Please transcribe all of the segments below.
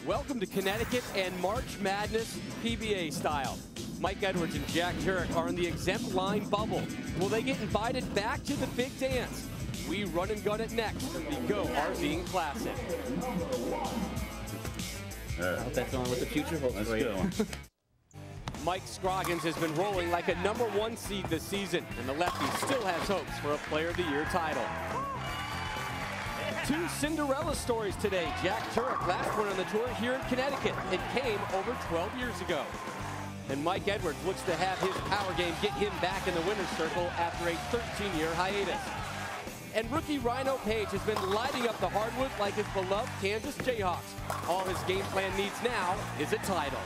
Welcome to Connecticut and March Madness PBA style. Mike Edwards and Jack Jurek are in the exempt line bubble. Will they get invited back to the big dance? We run and gun it next in the Go RVing Classic. I hope that's on with the future. Let's go. Mike Scroggins has been rolling like a #1 seed this season, and the lefty still has hopes for a Player of the Year title. Two Cinderella stories today. Jack Jurek, last one on the tour here in Connecticut. It came over 12 years ago. And Mike Edwards looks to have his power game get him back in the winner's circle after a 13-year hiatus. And rookie Rhino Page has been lighting up the hardwood like his beloved Kansas Jayhawks. All his game plan needs now is a title.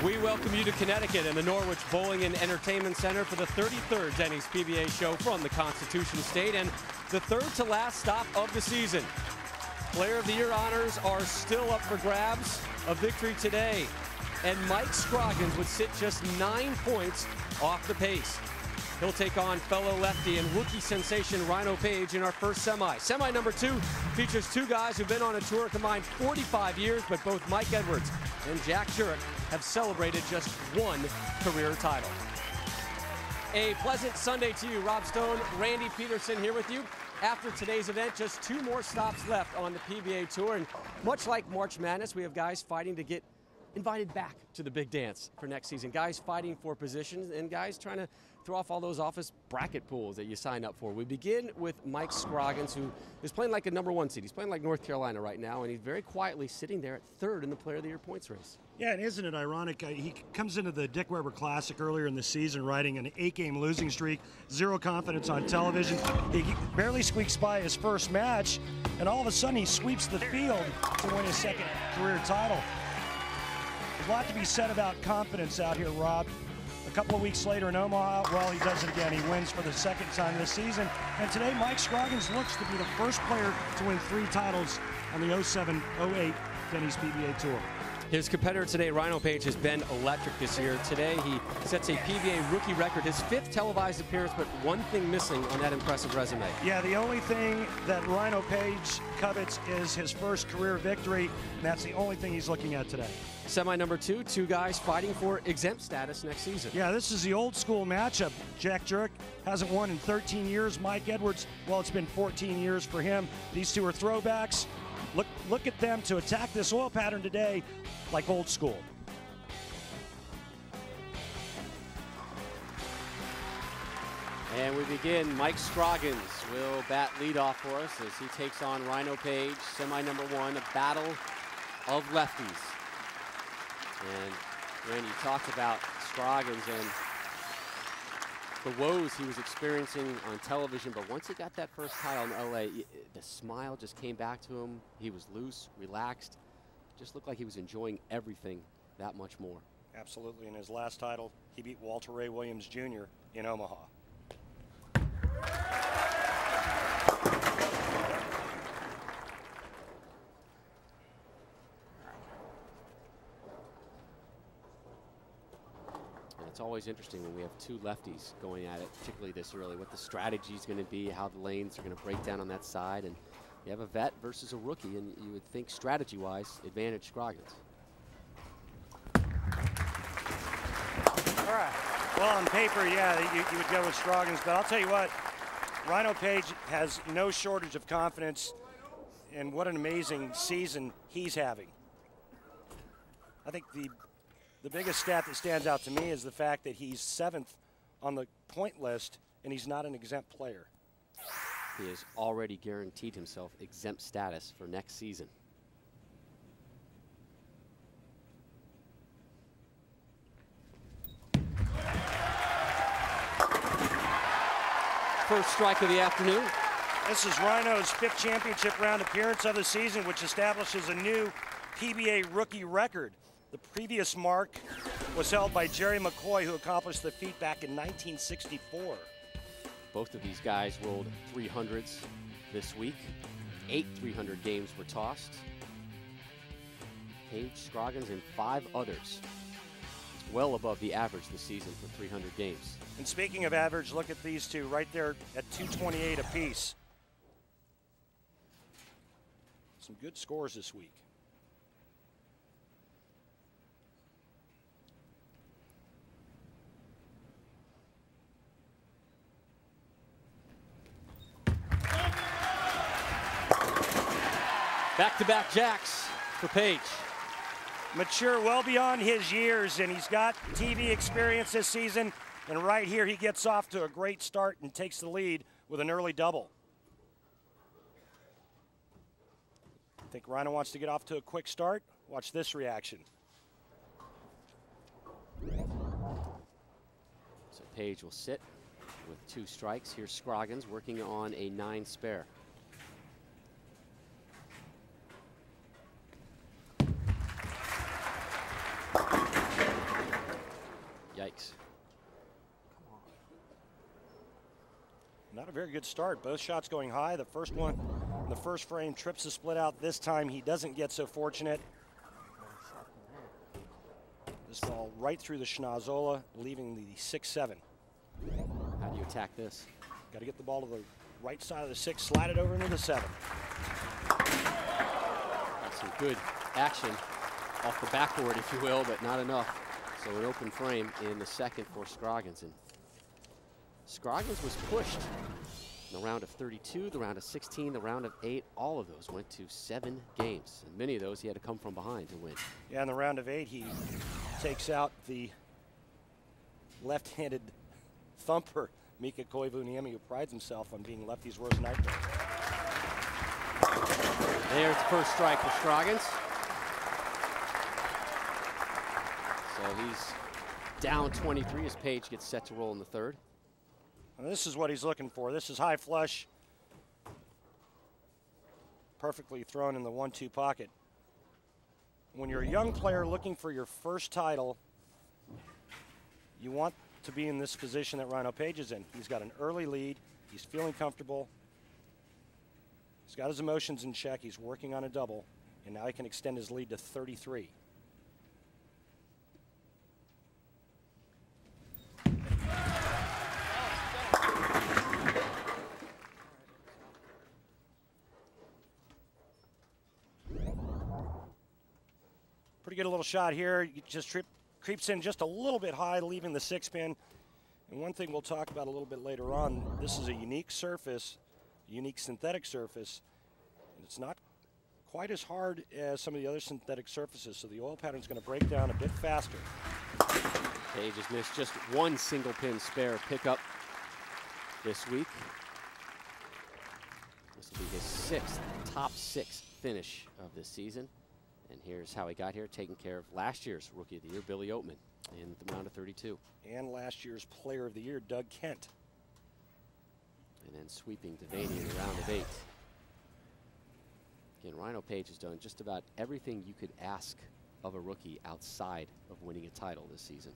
We welcome you to Connecticut and the Norwich Bowling and Entertainment Center for the 33rd Denny's PBA show from the Constitution State and the third to last stop of the season. Player of the Year honors are still up for grabs. A victory today, and Mike Scroggins would sit just 9 points off the pace. He'll take on fellow lefty and rookie sensation Rhino Page in our first semi. Semi number 2 features two guys who've been on a tour combined 45 years, but both Mike Edwards and Jack Jurek have celebrated just one career title. A pleasant Sunday to you. Rob Stone, Randy Peterson here with you. After today's event, just 2 more stops left on the PBA Tour, and much like March Madness, we have guys fighting to get invited back to the big dance for next season. Guys fighting for positions and guys trying to throw off all those office bracket pools that you sign up for. We begin with Mike Scroggins, who is playing like a #1 seed. He's playing like North Carolina right now, and he's very quietly sitting there at 3rd in the Player of the Year points race. Yeah, and isn't it ironic? He comes into the Dick Weber Classic earlier in the season riding an 8-game losing streak, 0 confidence on television. He barely squeaks by his first match, and all of a sudden he sweeps the field to win his 2nd career title. There's a lot to be said about confidence out here, Rob. A couple of weeks later in Omaha, well, he does it again. He wins for the 2nd time this season. And today, Mike Scroggins looks to be the first player to win 3 titles on the 07-08 Denny's PBA Tour. His competitor today, Rhino Page, has been electric this year. Today, he sets a PBA rookie record, his 5th televised appearance, but one thing missing on that impressive resume. Yeah, the only thing that Rhino Page covets is his first career victory, and that's the only thing he's looking at today. Semi number 2, 2 guys fighting for exempt status next season. Yeah, this is the old school matchup. Jack Jurek hasn't won in 13 years. Mike Edwards, well, it's been 14 years for him. These two are throwbacks. Look at them to attack this oil pattern today like old school. And we begin. Mike Scroggins will bat leadoff for us as he takes on Rhino Page, semi number 1, a battle of lefties. And Randy talked about Scroggins and the woes he was experiencing on television, but once he got that first title in LA, the smile just came back to him. He was loose, relaxed, just looked like he was enjoying everything that much more. Absolutely. In his last title, he beat Walter Ray Williams Jr. in Omaha. It's always interesting when we have 2 lefties going at it, particularly this early, what the strategy is going to be, how the lanes are going to break down on that side. And you have a vet versus a rookie, and you would think strategy-wise, advantage Scroggins. All right. Well, on paper, yeah, you would go with Scroggins, but I'll tell you what, Rhino Page has no shortage of confidence, and what an amazing season he's having. I think the biggest stat that stands out to me is the fact that he's 7th on the point list, and he's not an exempt player. He has already guaranteed himself exempt status for next season. First strike of the afternoon. This is Rhino's 5th championship round appearance of the season, which establishes a new PBA rookie record. The previous mark was held by Jerry McCoy, who accomplished the feat back in 1964. Both of these guys rolled 300s this week. 8 300 games were tossed. Page, Scroggins, and 5 others. Well above the average this season for 300 games. And speaking of average, look at these two right there at 228 apiece. Some good scores this week. Back-to-back jacks for Page. Mature well beyond his years, and he's got TV experience this season. And right here, he gets off to a great start and takes the lead with an early double. I think Rhino wants to get off to a quick start. Watch this reaction. So Page will sit with 2 strikes. Here's Scroggins working on a 9 spare. Yikes. Not a very good start. Both shots going high. The first one, the first frame, trips the split out. This time he doesn't get so fortunate. This ball right through the schnozola, leaving the 6-7. How do you attack this? Got to get the ball to the right side of the 6, slide it over into the 7. That's some good action off the backboard, if you will, but not enough. So an open frame in the second for Scroggins. And Scroggins was pushed in the round of 32, the round of 16, the round of 8. All of those went to 7 games. And many of those he had to come from behind to win. Yeah, in the round of 8, he takes out the left-handed thumper, Mika Koivuniemi, who prides himself on being lefty's worst nightmare. There's the first strike for Scroggins. So he's down 23 as Page gets set to roll in the third. And this is what he's looking for. This is high flush. Perfectly thrown in the 1-2 pocket. When you're a young player looking for your first title, you want to be in this position that Rhino Page is in. He's got an early lead. He's feeling comfortable. He's got his emotions in check. He's working on a double. And now he can extend his lead to 33. Pretty good little shot here. You just creeps in just a little bit high, leaving the 6-pin. And one thing we'll talk about a little bit later on, this is a unique surface, unique synthetic surface. And it's not quite as hard as some of the other synthetic surfaces, so the oil pattern is going to break down a bit faster. Page has missed just 1 single pin spare pickup this week. This will be his 6th top 6 finish of this season. And here's how he got here, taking care of last year's Rookie of the Year, Billy Oatman, in the round of 32. And last year's Player of the Year, Doug Kent. And then sweeping Devaney in the round of 8. Again, Rhino Page has done just about everything you could ask of a rookie outside of winning a title this season.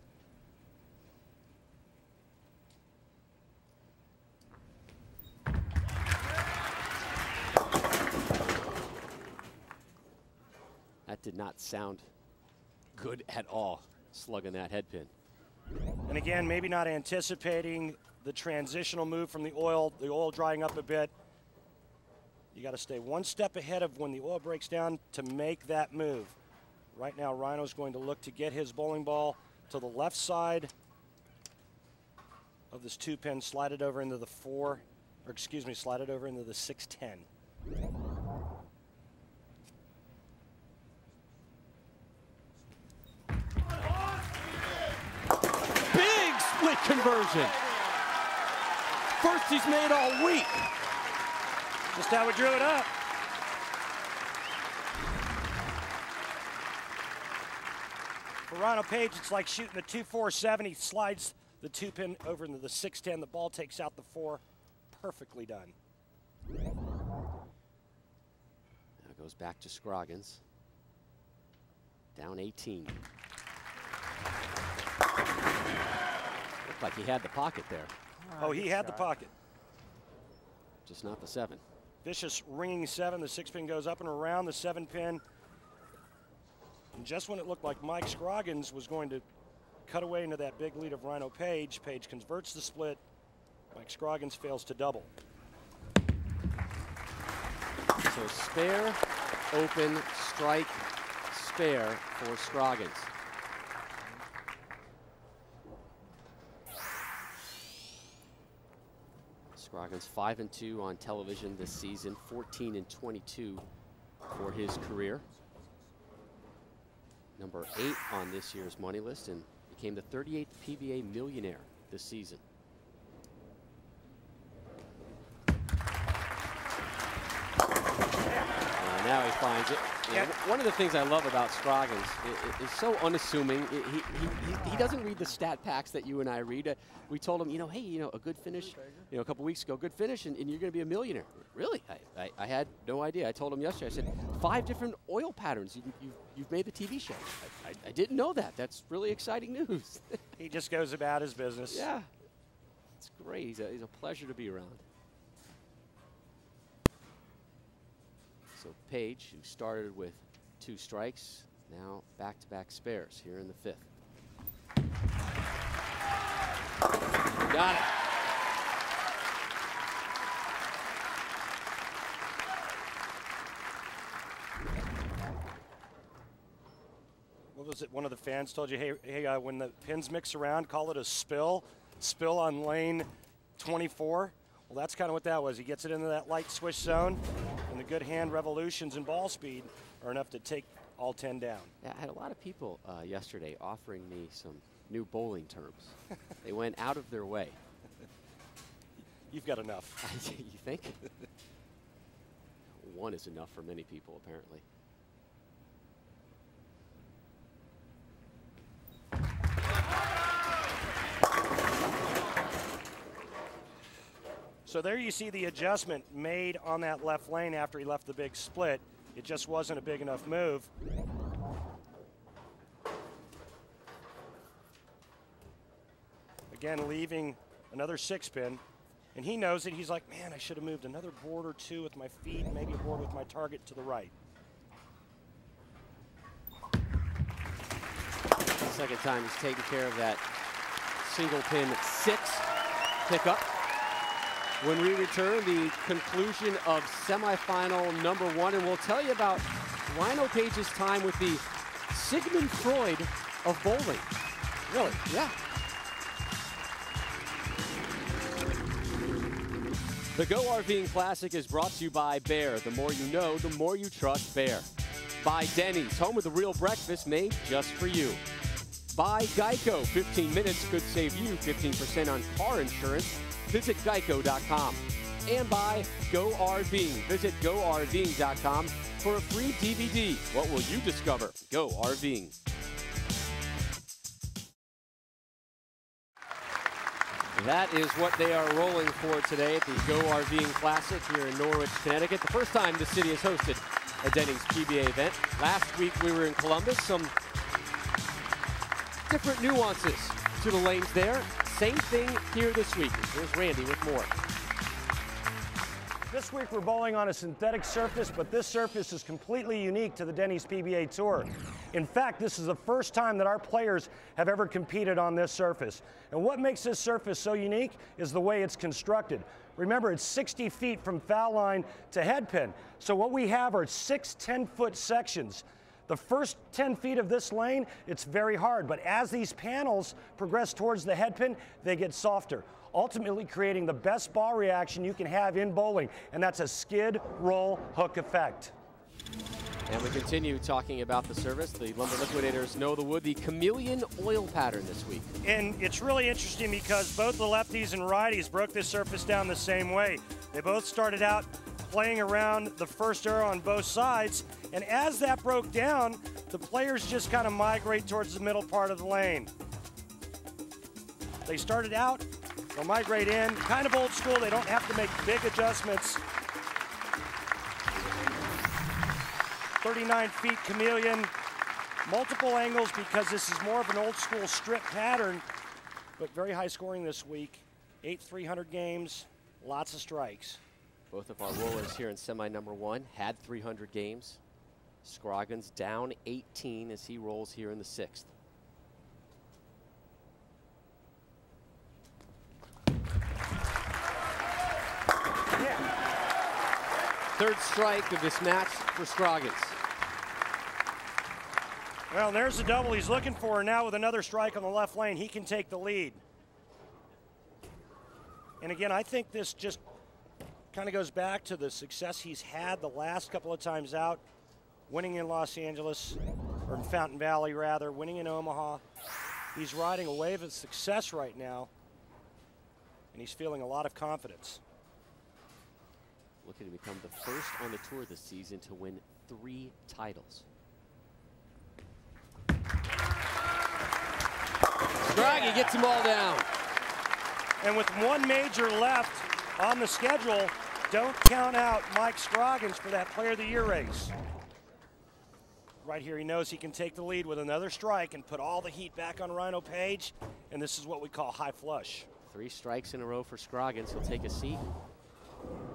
That did not sound good at all, slugging that head pin. And again, maybe not anticipating the transitional move from the oil drying up a bit. You got to stay one step ahead of when the oil breaks down to make that move. Right now, Rhino's going to look to get his bowling ball to the left side of this 2-pin, slide it over into the 4, or excuse me, slide it over into the 6-10. Split conversion. First he's made all week. Just how we drew it up. For Rhino Page, it's like shooting the 2-4-7. He slides the 2-pin over into the 6-10. The ball takes out the 4. Perfectly done. Now goes back to Scroggins. Down 18. Looked like he had the pocket there. Oh, he had the pocket. Just not the 7. vicious ringing 7. The 6-pin goes up and around the 7-pin. And just when it looked like Mike Scroggins was going to cut away into that big lead of Rhino Page, Page converts the split. Mike Scroggins fails to double. So spare, open, strike, spare for Scroggins. Scroggins 5-2 on television this season, 14-22 for his career. Number 8 on this year's money list and became the 38th PBA millionaire this season. Now he finds it. You know, one of the things I love about Scroggins is so unassuming. He doesn't read the stat packs that you and I read. We told him, hey, a good finish, a couple weeks ago, good finish, and you're going to be a millionaire. Really? I had no idea. I told him yesterday. I said, 5 different oil patterns. You've made the TV show. I didn't know that. That's really exciting news. He just goes about his business. Yeah, it's great. He's a pleasure to be around. So Page, who started with 2 strikes, now back-to-back spares here in the 5th. Got it. What was it? One of the fans told you, hey, when the pins mix around, call it a spill on lane 24. Well, that's kind of what that was. He gets it into that light swish zone, and the good hand revolutions and ball speed are enough to take all 10 down. Yeah, I had a lot of people yesterday offering me some new bowling terms. They went out of their way. You've got enough. You think? One is enough for many people, apparently. So there you see the adjustment made on that left lane after he left the big split. It just wasn't a big enough move. Again, leaving another 6-pin. And he knows it. He's like, man, I should have moved another board or 2 with my feet, maybe a board with my target to the right. Second time he's taken care of that single pin 6 pickup. When we return, the conclusion of semifinal number 1, and we'll tell you about Rhino Page's time with the Sigmund Freud of bowling. Really? Yeah. The Go RVing Classic is brought to you by Bear. The more you know, the more you trust Bear. By Denny's, home of the real breakfast made just for you. By Geico, 15 minutes could save you 15% on car insurance. Visit geico.com. And by Go RVing. Visit GoRVing.com for a free DVD. What will you discover? Go RVing. That is what they are rolling for today at the Go RVing Classic here in Norwich, Connecticut. The first time the city has hosted a Denny's PBA event. Last week we were in Columbus. Some different nuances to the lanes there. Same thing here this week. Here's Randy with more. This week we're bowling on a synthetic surface, but this surface is completely unique to the Denny's PBA Tour. In fact, this is the first time that our players have ever competed on this surface. And what makes this surface so unique is the way it's constructed. Remember, it's 60 feet from foul line to head pin. So what we have are 6 10-foot sections. The first 10 feet of this lane, it's very hard, but as these panels progress towards the head pin, they get softer, ultimately creating the best ball reaction you can have in bowling, and that's a skid, roll, hook effect. And we continue talking about the service. The Lumber Liquidators know the wood, the chameleon oil pattern this week. And it's really interesting because both the lefties and righties broke this surface down the same way. They both started out playing around the first arrow on both sides, and as that broke down, the players just kind of migrate towards the middle part of the lane. They started out, they'll migrate in, kind of old school, they don't have to make big adjustments. 39 feet chameleon, multiple angles because this is more of an old school strip pattern, but very high scoring this week. 8 300 games, lots of strikes. Both of our rollers here in semi number 1 had 300 games. Scroggins down 18 as he rolls here in the 6th. Third strike of this match for Scroggins. Well, there's the double he's looking for. Now with another strike on the left lane, he can take the lead. And again, I think this just kind of goes back to the success he's had the last couple of times out, winning in Los Angeles, or in Fountain Valley rather, winning in Omaha. He's riding a wave of success right now, and he's feeling a lot of confidence. Looking to become the first on the tour this season to win 3 titles. Scroggins gets them all down. And with 1 major left on the schedule, don't count out Mike Scroggins for that Player of the Year race. Right here, he knows he can take the lead with another strike and put all the heat back on Rhino Page, and this is what we call high flush. 3 strikes in a row for Scroggins. He'll take a seat,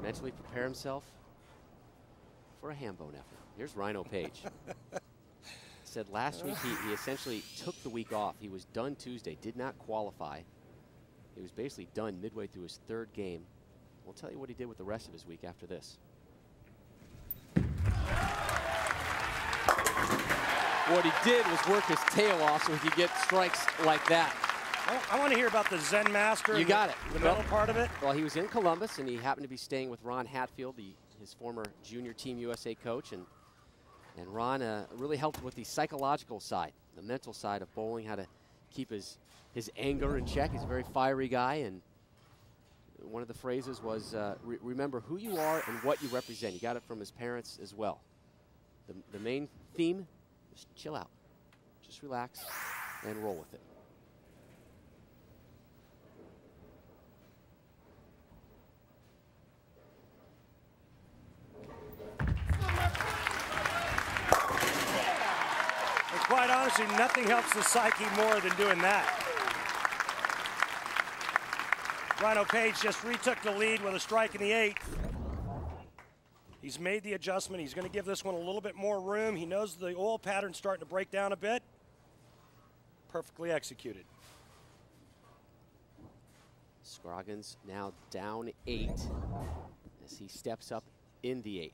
mentally prepare himself for a ham bone effort. Here's Rhino Page. Said last week he essentially took the week off. He was done Tuesday, did not qualify. He was basically done midway through his 3rd game. We'll tell you what he did with the rest of his week after this. What he did was work his tail off so he could get strikes like that. I want to hear about the Zen Master. You got it. The middle part of it. Well, he was in Columbus, and he happened to be staying with Ron Hatfield, his former junior Team USA coach. And Ron really helped with the psychological side, the mental side of bowling, how to keep his anger in check. He's a very fiery guy, and one of the phrases was, remember who you are and what you represent. He got it from his parents as well. The main theme, just chill out. Just relax and roll with it. And quite honestly, nothing helps the psyche more than doing that. Rhino Page just retook the lead with a strike in the 8th. He's made the adjustment. He's going to give this one a little bit more room. He knows the oil pattern's starting to break down a bit. Perfectly executed. Scroggins now down 8 as he steps up in the 8th.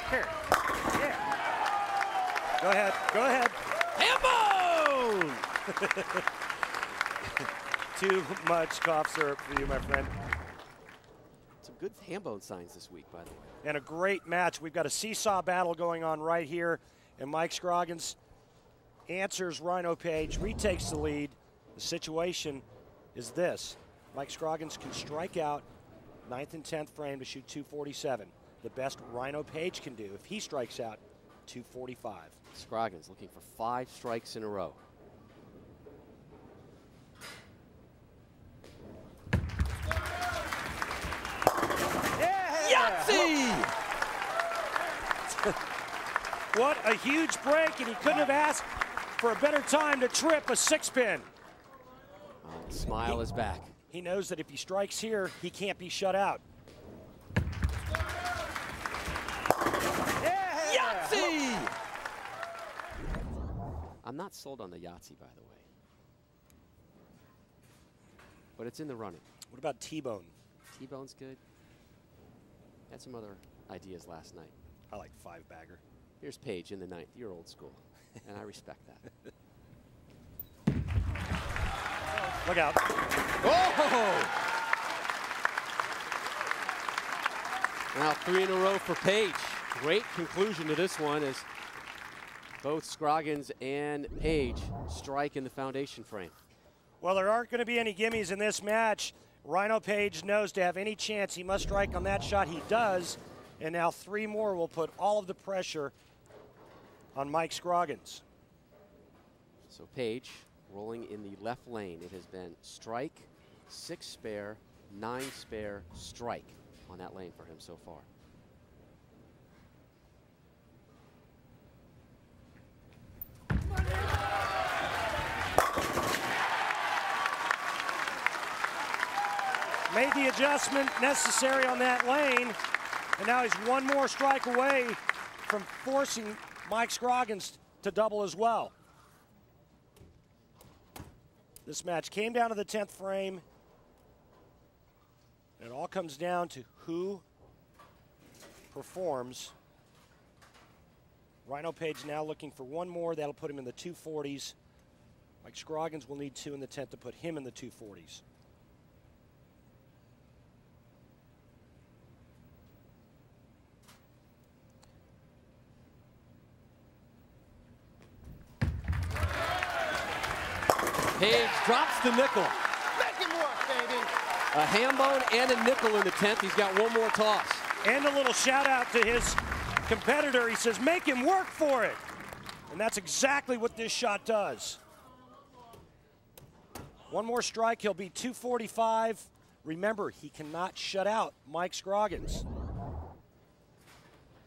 Here. Yeah. Go ahead. Go ahead. Ham bone! Too much cough syrup for you, my friend. Some good ham bone signs this week, by the way. And a great match. We've got a seesaw battle going on right here. And Mike Scroggins answers Rhino Page, retakes the lead. The situation is this. Mike Scroggins can strike out 9th and 10th frame to shoot 247. The best Rhino Page can do if he strikes out 245. Scroggins looking for 5 strikes in a row. Yahtzee! What a huge break, and he couldn't have asked for a better time to trip a 6-pin. Oh, the smile is back. He knows that if he strikes here, he can't be shut out. Yahtzee! I'm not sold on the Yahtzee, by the way. But it's in the running. What about T-Bone? T-Bone's good. Had some other ideas last night. I like 5-bagger. Here's Page in the 9th. You're old school, and I respect that. Look out. Oh! Now 3 in a row for Page. Great conclusion to this one as both Scroggins and Page strike in the foundation frame. Well, there aren't going to be any gimmies in this match. Rhino Page knows to have any chance he must strike on that shot. He does. And now 3 more will put all of the pressure on Mike Scroggins. So Page rolling in the left lane. It has been strike, 6 spare, 9 spare, strike on that lane for him so far. Made the adjustment necessary on that lane, and now he's one more strike away from forcing Mike Scroggins to double as well. This match came down to the 10th frame. It all comes down to who performs. Rhino Page now looking for one more. That'll put him in the 240s. Mike Scroggins will need 2 in the 10th to put him in the 240s. Page drops the nickel. Make him work, baby. A ham bone and a nickel in the 10th. He's got one more toss. And a little shout out to his competitor. He says, make him work for it. And that's exactly what this shot does. One more strike, he'll be 245. Remember, he cannot shut out Mike Scroggins.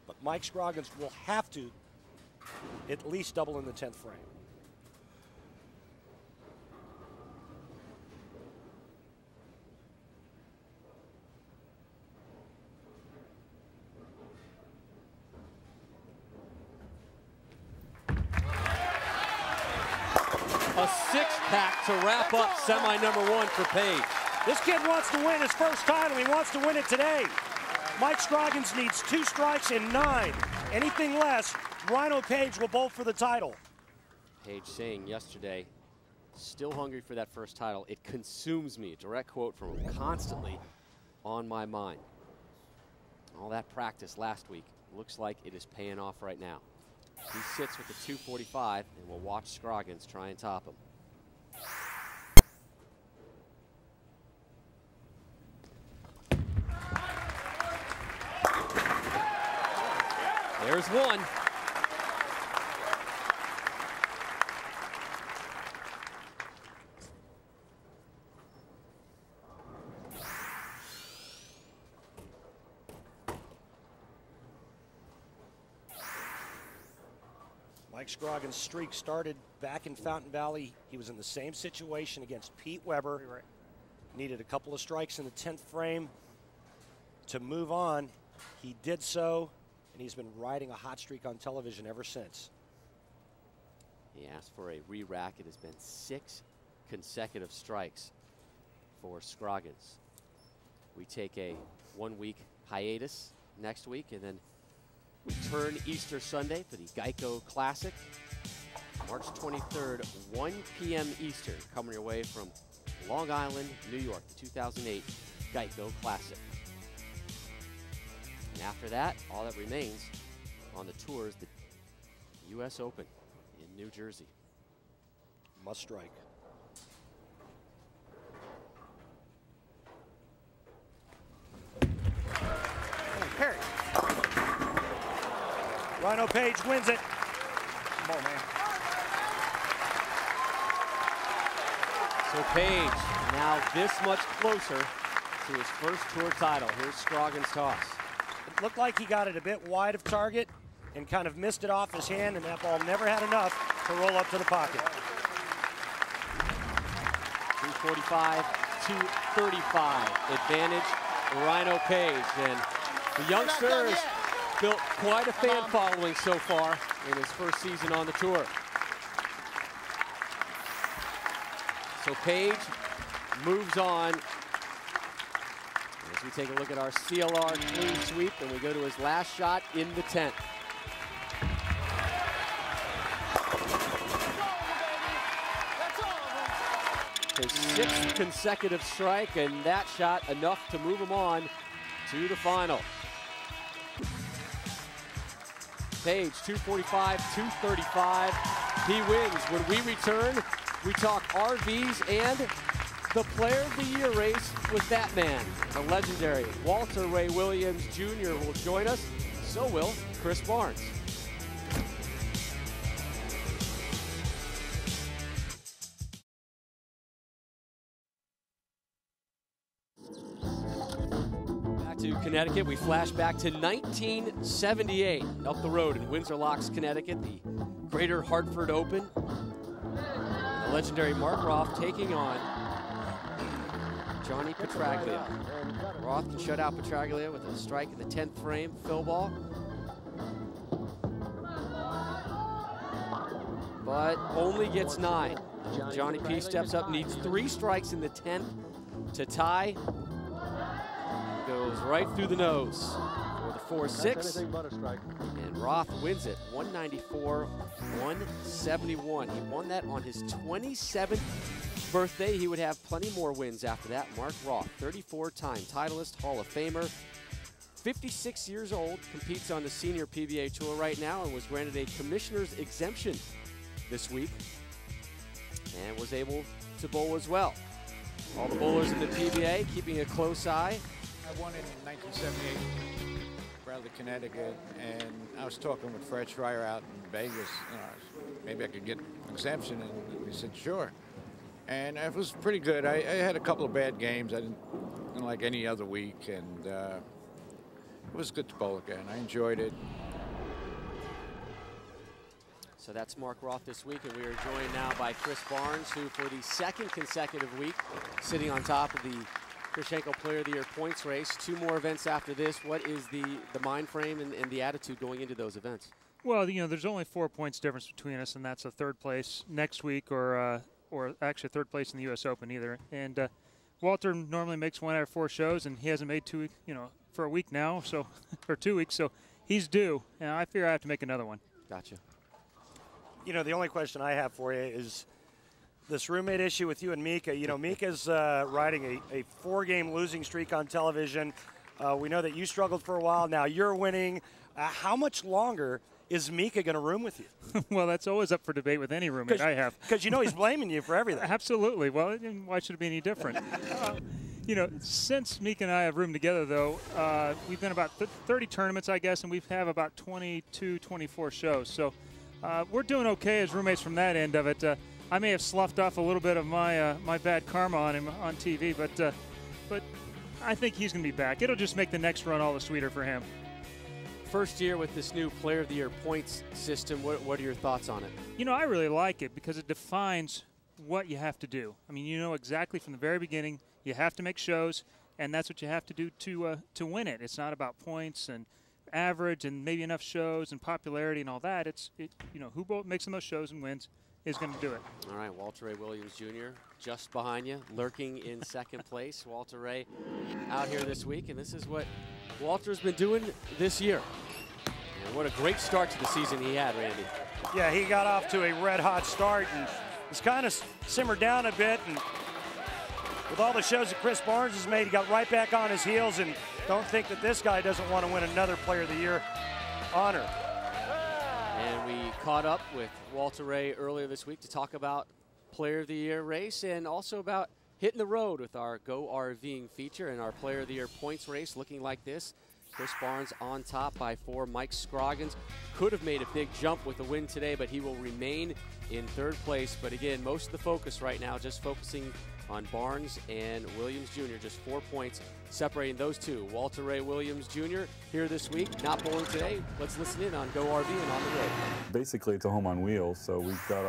But Mike Scroggins will have to at least double in the 10th frame. A six-pack to wrap up semi #1 for Page. This kid wants to win his first title. He wants to win it today. Mike Scroggins needs 2 strikes in 9. Anything less, Rhino Page will bowl for the title. Page saying yesterday, still hungry for that first title. It consumes me. A direct quote from him, constantly on my mind. All that practice last week looks like it is paying off right now. He sits with the 245, and we'll watch Scroggins try and top him. There's one. Mike Scroggins' streak started back in Fountain Valley. He was in the same situation against Pete Weber. Needed a couple of strikes in the 10th frame to move on. He did so, and he's been riding a hot streak on television ever since. He asked for a re-rack. It has been 6 consecutive strikes for Scroggins. We take a 1-week hiatus next week, and then return Easter Sunday for the Geico Classic. March 23rd, 1 p.m. Eastern, coming your way from Long Island, New York, the 2008 Geico Classic. And after that, all that remains on the tour is the U.S. Open in New Jersey. Must strike. Perry. Rhino Page wins it. Come on, man. So Page now this much closer to his first tour title. Here's Scroggins' toss. It looked like he got it a bit wide of target and kind of missed it off his hand, and that ball never had enough to roll up to the pocket. 245, 235 advantage, Rhino Page. And the youngster has built quite a fan following so far in his first season on the tour. So Page moves on as we take a look at our CLR clean sweep, and we go to his last shot in the 10th. His 6th consecutive strike, and that shot enough to move him on to the final. Page, 245, 235. He wins. When we return, we talk RVs and the Player of the Year race with that man, the legendary Walter Ray Williams Jr. will join us. So will Chris Barnes. To Connecticut, we flash back to 1978 up the road in Windsor Locks, Connecticut, the Greater Hartford Open. The legendary Mark Roth taking on Johnny Petraglia. Roth can shut out Petraglia with a strike in the 10th frame, fill ball. But only gets 9. Johnny P steps up, needs 3 strikes in the 10th to tie. Goes right through the nose for the 4-6. And Roth wins it, 194-171. He won that on his 27th birthday. He would have plenty more wins after that. Mark Roth, 34-time Titleist, Hall of Famer, 56 years old, competes on the senior PBA tour right now and was granted a commissioner's exemption this week and was able to bowl as well. All the bowlers in the PBA keeping a close eye. I won in 1978, Bradley, Connecticut, and I was talking with Fred Schreier out in Vegas. You know, maybe I could get an exemption, and he said sure. And it was pretty good. I had a couple of bad games. I didn't like any other week, and it was good to bowl again. I enjoyed it. So that's Mark Roth this week, and we are joined now by Chris Barnes, who for the 2nd consecutive week sitting on top of the Krishenko Player of the Year points race. 2 more events after this. What is the mind frame and the attitude going into those events? Well, you know, there's only 4 points difference between us, and that's a 3rd place next week, or actually 3rd place in the U.S. Open either. And Walter normally makes 1 out of 4 shows, and he hasn't made 2, you know, for a week now, so or 2 weeks, so he's due. And I figure I have to make another one. Gotcha. You know, the only question I have for you is this roommate issue with you and Mika. You know, Mika's riding a 4-game losing streak on television. We know that you struggled for a while. Now you're winning. How much longer is Mika going to room with you? Well, that's always up for debate with any roommate I have. Because you know he's blaming you for everything. Absolutely. Well, why should it be any different? You know, since Mika and I have roomed together, though, we've been about 30 tournaments, I guess, and we have about 22, 24 shows. So we're doing okay as roommates from that end of it. I may have sloughed off a little bit of my my bad karma on him on TV, but I think he's going to be back. It'll just make the next run all the sweeter for him. First year with this new Player of the Year points system. What are your thoughts on it? You know, I really like it because it defines what you have to do. I mean, you know exactly from the very beginning you have to make shows, and that's what you have to do to win it. It's not about points and average and maybe enough shows and popularity and all that. You know, who makes the most shows and wins is going to do it. All right, Walter Ray Williams Jr. just behind you, lurking in 2nd place. Walter Ray out here this week, and this is what Walter's been doing this year. And what a great start to the season he had, Randy. Yeah, he got off to a red-hot start and was kind of simmered down a bit. And with all the shows that Chris Barnes has made, he got right back on his heels. And don't think that this guy doesn't want to win another Player of the Year honor. And we caught up with Walter Ray earlier this week to talk about Player of the Year race and also about hitting the road with our Go RVing feature and our Player of the Year points race looking like this. Chris Barnes on top by 4. Mike Scroggins could have made a big jump with a win today, but he will remain in 3rd place. But again, most of the focus right now just focusing on Barnes and Williams Jr. Just 4 points separating those two. Walter Ray Williams Jr. here this week, not bowling today. Let's listen in on Go RV and on the road. Basically, it's a home on wheels, so we've got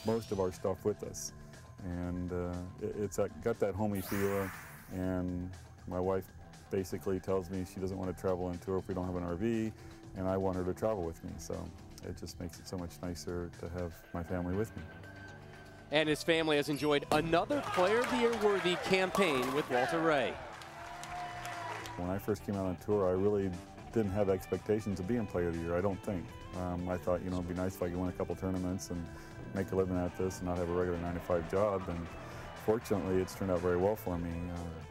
most of our stuff with us. And it's got that homey feel, and my wife basically tells me she doesn't want to travel on tour if we don't have an RV, and I want her to travel with me, so it just makes it so much nicer to have my family with me. And his family has enjoyed another Player of the Year worthy campaign with Walter Ray. When I first came out on tour, I really didn't have expectations of being Player of the Year, I don't think. I thought, you know, it'd be nice if I could win a couple tournaments and make a living at this and not have a regular 9-to-5 job. And fortunately, it's turned out very well for me,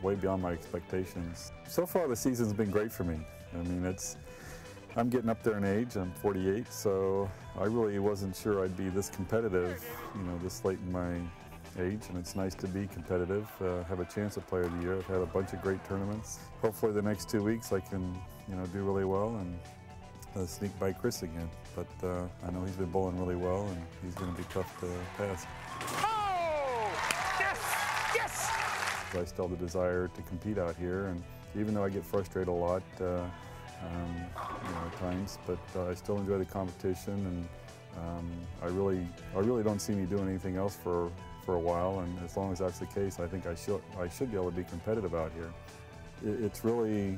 way beyond my expectations. So far, the season's been great for me. I mean, I'm getting up there in age. I'm 48, so I really wasn't sure I'd be this competitive, you know, this late in my age, and it's nice to be competitive, have a chance at Player of the Year. I've had a bunch of great tournaments. Hopefully the next 2 weeks I can, you know, do really well and sneak by Chris again. But I know he's been bowling really well, and he's going to be tough to pass. Oh! Yes! Yes! I still have the desire to compete out here, and even though I get frustrated a lot, you know, at times, but I still enjoy the competition, and I really don't see me doing anything else for for a while, and as long as that's the case, I think I should be able to be competitive out here. It's really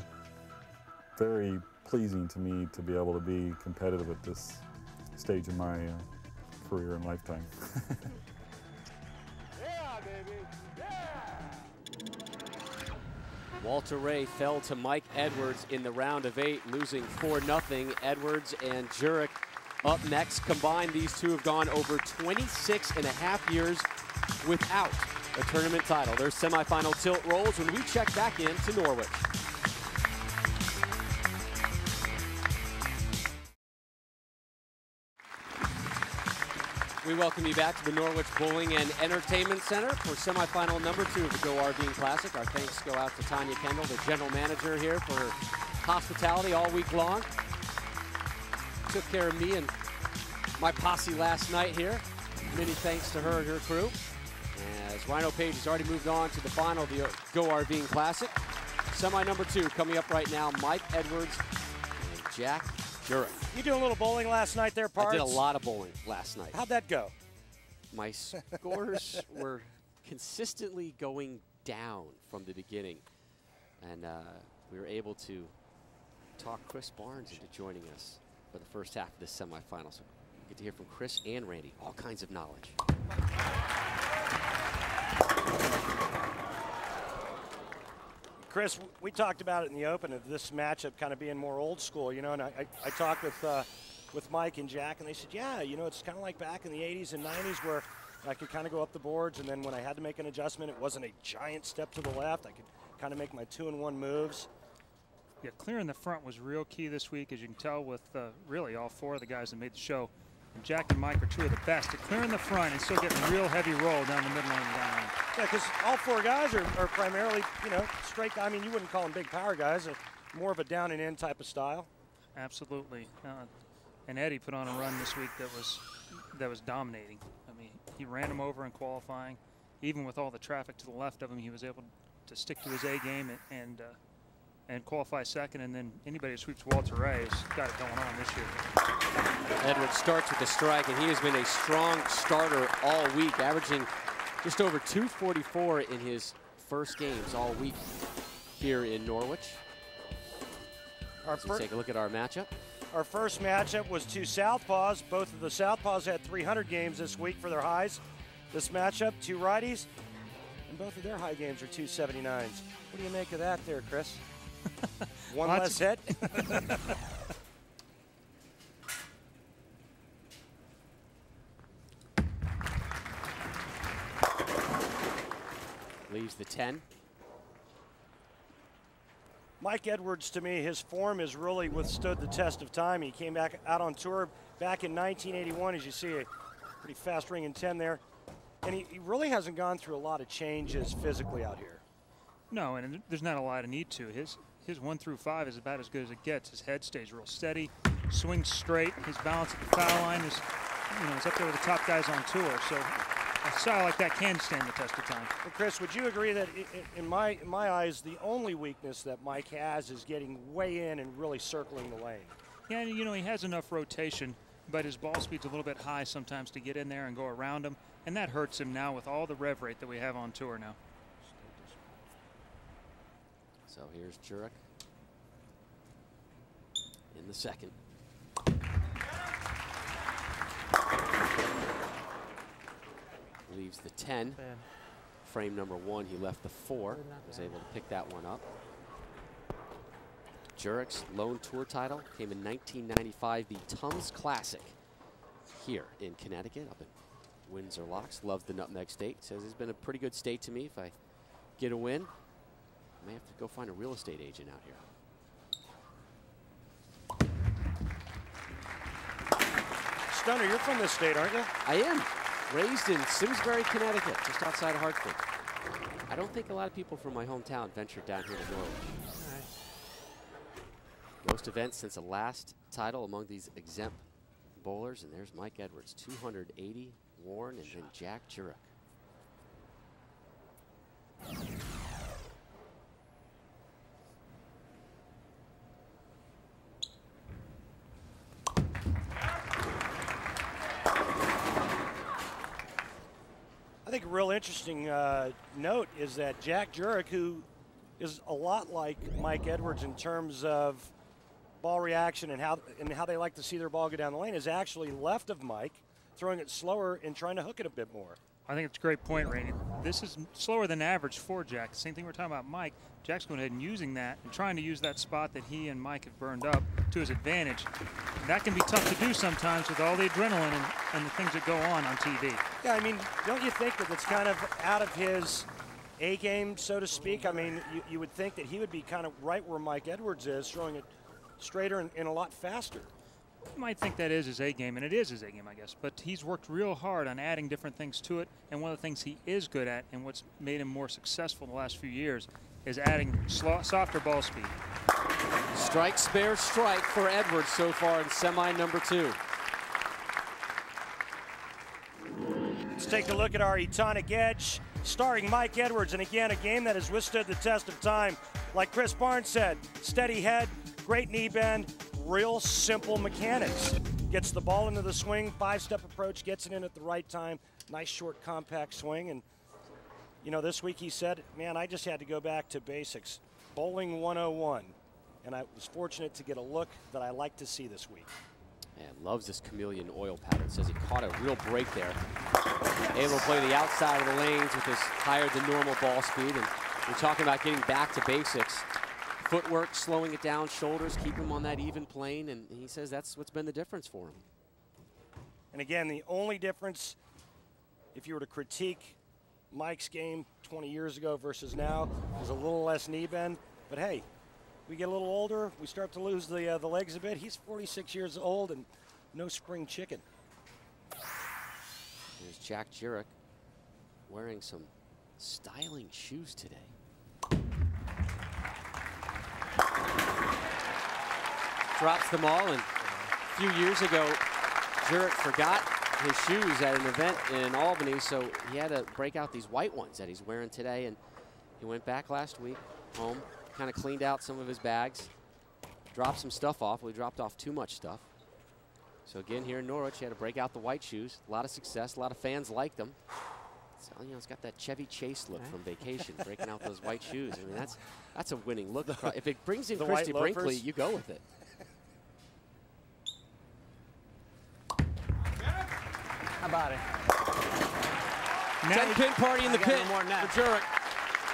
very pleasing to me to be able to be competitive at this stage in my career and lifetime. Yeah, baby. Yeah. Walter Ray fell to Mike Edwards in the round of 8, losing 4-0. Edwards and Jurek up next. Combined, these two have gone over 26.5 years without a tournament title. Their semifinal tilt rolls when we check back in to Norwich. We welcome you back to the Norwich Bowling and Entertainment Center for semifinal number 2 of the Go RVing Classic. Our thanks go out to Tanya Kendall, the general manager here, for her hospitality all week long. Took care of me and my posse last night here. Many thanks to her and her crew. As Rhino Page has already moved on to the final of the Go RVing Classic. Semi number 2 coming up right now, Mike Edwards and Jack Jurek. You doing a little bowling last night there, Parts? I did a lot of bowling last night. How'd that go? My scores were consistently going down from the beginning. And we were able to talk Chris Barnes into joining us for the first half of this semifinal. So we get to hear from Chris and Randy, all kinds of knowledge. Chris, we talked about it in the open of this matchup kind of being more old school, you know, and I talked with Mike and Jack, and they said, yeah, you know, it's kind of like back in the 80s and 90s where I could kind of go up the boards, and then when I had to make an adjustment, it wasn't a giant step to the left. I could kind of make my 2-and-1 moves. Yeah, clearing the front was real key this week, as you can tell with really all 4 of the guys that made the show. And Jack and Mike are 2 of the best at clearing the front and still getting a real heavy roll down the middle and down. Yeah, because all 4 guys are primarily, you know, straight. I mean, you wouldn't call them big power guys. More of a down and in type of style. Absolutely. And Eddie put on a run this week that was dominating. I mean, he ran him over in qualifying. Even with all the traffic to the left of him, he was able to stick to his A game and qualify second. And then anybody who sweeps Walter Ray has got it going on this year. Edwards starts with the strike, and he has been a strong starter all week, averaging just over 244 in his first games all week here in Norwich. Let's take a look at our matchup. Our first matchup was 2 southpaws. Both of the southpaws had 300 games this week for their highs. This matchup, 2 righties, and both of their high games are 279s. What do you make of that there, Chris? One less hit? Leaves the 10. Mike Edwards, to me, his form has really withstood the test of time. He came back out on tour back in 1981, as you see, a pretty fast ring in 10 there. And he really hasn't gone through a lot of changes physically out here. No, and there's not a lot of need to. His 1 through 5 is about as good as it gets. His head stays real steady, swings straight. His balance at the foul line is, you know, is up there with the top guys on tour. So a style like that can stand the test of time. Well, Chris, would you agree that in my eyes, the only weakness that Mike has is getting way in and really circling the lane? Yeah, you know, he has enough rotation, but his ball speed's a little bit high sometimes to get in there and go around him, and that hurts him now with all the rev rate that we have on tour now. So here's Jurek in the second. Leaves the 10. Frame number 1, he left the 4. Was able to pick that one up. Jurek's lone tour title came in 1995, the Tums Classic here in Connecticut, up in Windsor Locks. Loves the Nutmeg State. Says it's been a pretty good state to me. If I get a win, I may have to go find a real estate agent out here. Stunner, you're from this state, aren't you? I am. Raised in Simsbury, Connecticut, just outside of Hartford. I don't think a lot of people from my hometown ventured down here to Norwich. All right. Most events since the last title among these exempt bowlers, and there's Mike Edwards, 280 worn, and then Jack Jurek. I think real interesting note is that Jack Jurek, who is a lot like Mike Edwards in terms of ball reaction and how they like to see their ball go down the lane, is actually left of Mike, throwing it slower and trying to hook it a bit more. I think it's a great point, Randy. This is slower than average for Jack. Same thing we're talking about Mike. Jack's going ahead and using that and trying to use that spot that he and Mike have burned up to his advantage. That can be tough to do sometimes with all the adrenaline and the things that go on TV. Yeah, I mean, don't you think that it's kind of out of his A game, so to speak? I mean, you would think that he would be kind of right where Mike Edwards is, throwing it straighter and a lot faster. You might think that is his A game, and it is his A game, I guess. But he's worked real hard on adding different things to it. And one of the things he is good at, and what's made him more successful in the last few years, is adding softer ball speed. Strike, spare, strike for Edwards so far in semi number 2. Let's take a look at our Etonic Edge, starring Mike Edwards. And again, a game that has withstood the test of time. Like Chris Barnes said, steady head, great knee bend, real simple mechanics. Gets the ball into the swing, 5-step approach, gets it in at the right time. Nice short compact swing. And you know, this week he said, man, I just had to go back to basics. Bowling 101. And I was fortunate to get a look that I like to see this week. Man, loves this chameleon oil pattern. Says he caught a real break there. Able to play the outside of the lanes with his higher than normal ball speed. And we're talking about getting back to basics. Footwork, slowing it down, shoulders, keep him on that even plane, and he says that's what's been the difference for him. And again, the only difference, if you were to critique Mike's game 20 years ago versus now, is a little less knee bend. But hey, we get a little older, we start to lose the legs a bit. He's 46 years old and no spring chicken. There's Jack Jurek wearing some styling shoes today. Drops them all, and a few years ago, Jurek forgot his shoes at an event in Albany, so he had to break out these white ones that he's wearing today, and he went back last week home, kind of cleaned out some of his bags, dropped some stuff off. Well, he dropped off too much stuff. So again, here in Norwich, he had to break out the white shoes. A lot of success, a lot of fans liked them. So, you know, it's got that Chevy Chase look from Vacation, breaking out those white shoes. I mean, that's a winning look. If it brings in Christy Brinkley, you go with it. How about it? Now 10-pin party in the pit for Jurek.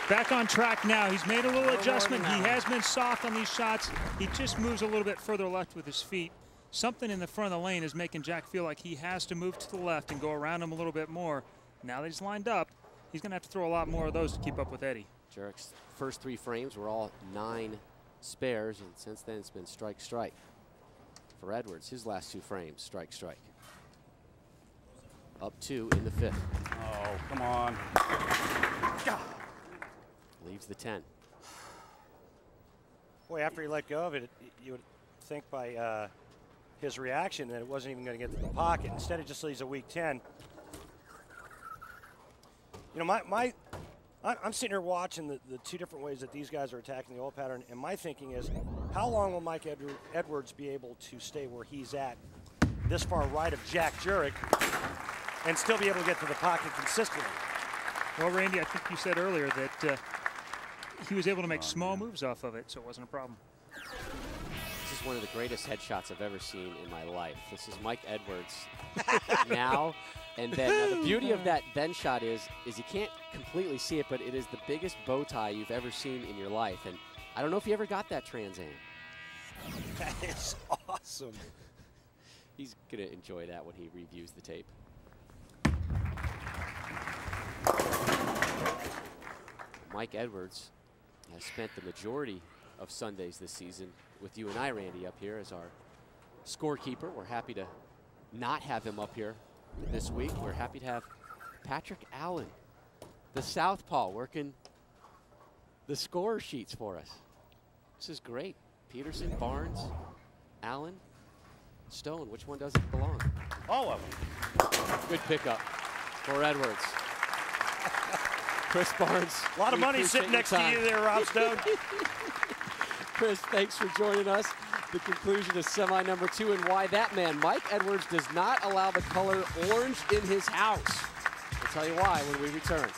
Back on track now. He's made a little adjustment. He has been soft on these shots. He just moves a little bit further left with his feet. Something in the front of the lane is making Jack feel like he has to move to the left and go around him a little bit more. Now that he's lined up, he's going to have to throw a lot more of those to keep up with Eddie. Jurek's first 3 frames were all 9 spares, and since then it's been strike, strike. For Edwards, his last 2 frames, strike, strike. Up 2 in the 5th. Oh, come on. Leaves the 10. Boy, after he let go of it, you would think by his reaction that it wasn't even going to get to the pocket. Instead, it just leaves a weak 10. You know, I'm sitting here watching the 2 different ways that these guys are attacking the oil pattern, and my thinking is, how long will Mike Edwards be able to stay where he's at, this far right of Jack Jurek, and still be able to get to the pocket consistently? Well, Randy, I think you said earlier that he was able to make small moves off of it, so it wasn't a problem. This is one of the greatest headshots I've ever seen in my life. This is Mike Edwards now and then. Now, the beauty of that then shot is you can't completely see it, but it is the biggest bow tie you've ever seen in your life. And I don't know if you ever got that Trans Am. That is awesome. He's going to enjoy that when he reviews the tape. Mike Edwards has spent the majority of Sundays this season with you and I, Randy, up here as our scorekeeper. We're happy to not have him up here this week. We're happy to have Patrick Allen, the southpaw, working the score sheets for us. This is great. Peterson, Barnes, Allen, Stone. Which one doesn't belong? All of them. Good pickup for Edwards. Chris Barnes. A lot of money sitting next to you there, Rob Stone. Chris, thanks for joining us. The conclusion of semi number 2 and why that man, Mike Edwards, does not allow the color orange in his house. We'll tell you why when we return.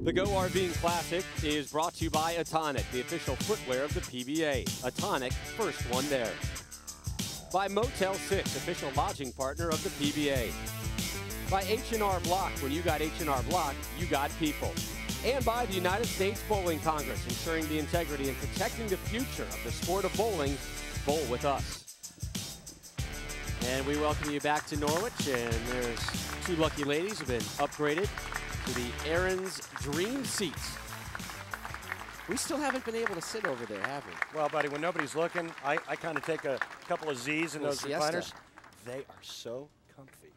The Go RVing Classic is brought to you by Atonic, the official footwear of the PBA. Atonic, first one there. By Motel 6, official lodging partner of the PBA. By H&R Block, when you got H&R Block, you got people. And by the United States Bowling Congress, ensuring the integrity and protecting the future of the sport of bowling. Bowl with us. And we welcome you back to Norwich, and there's two lucky ladies who've been upgraded to the Aaron's Dream seats. We still haven't been able to sit over there, have we? Well, buddy, when nobody's looking, I kind of take a couple of Z's in those siesta. recliners. They are so comfy.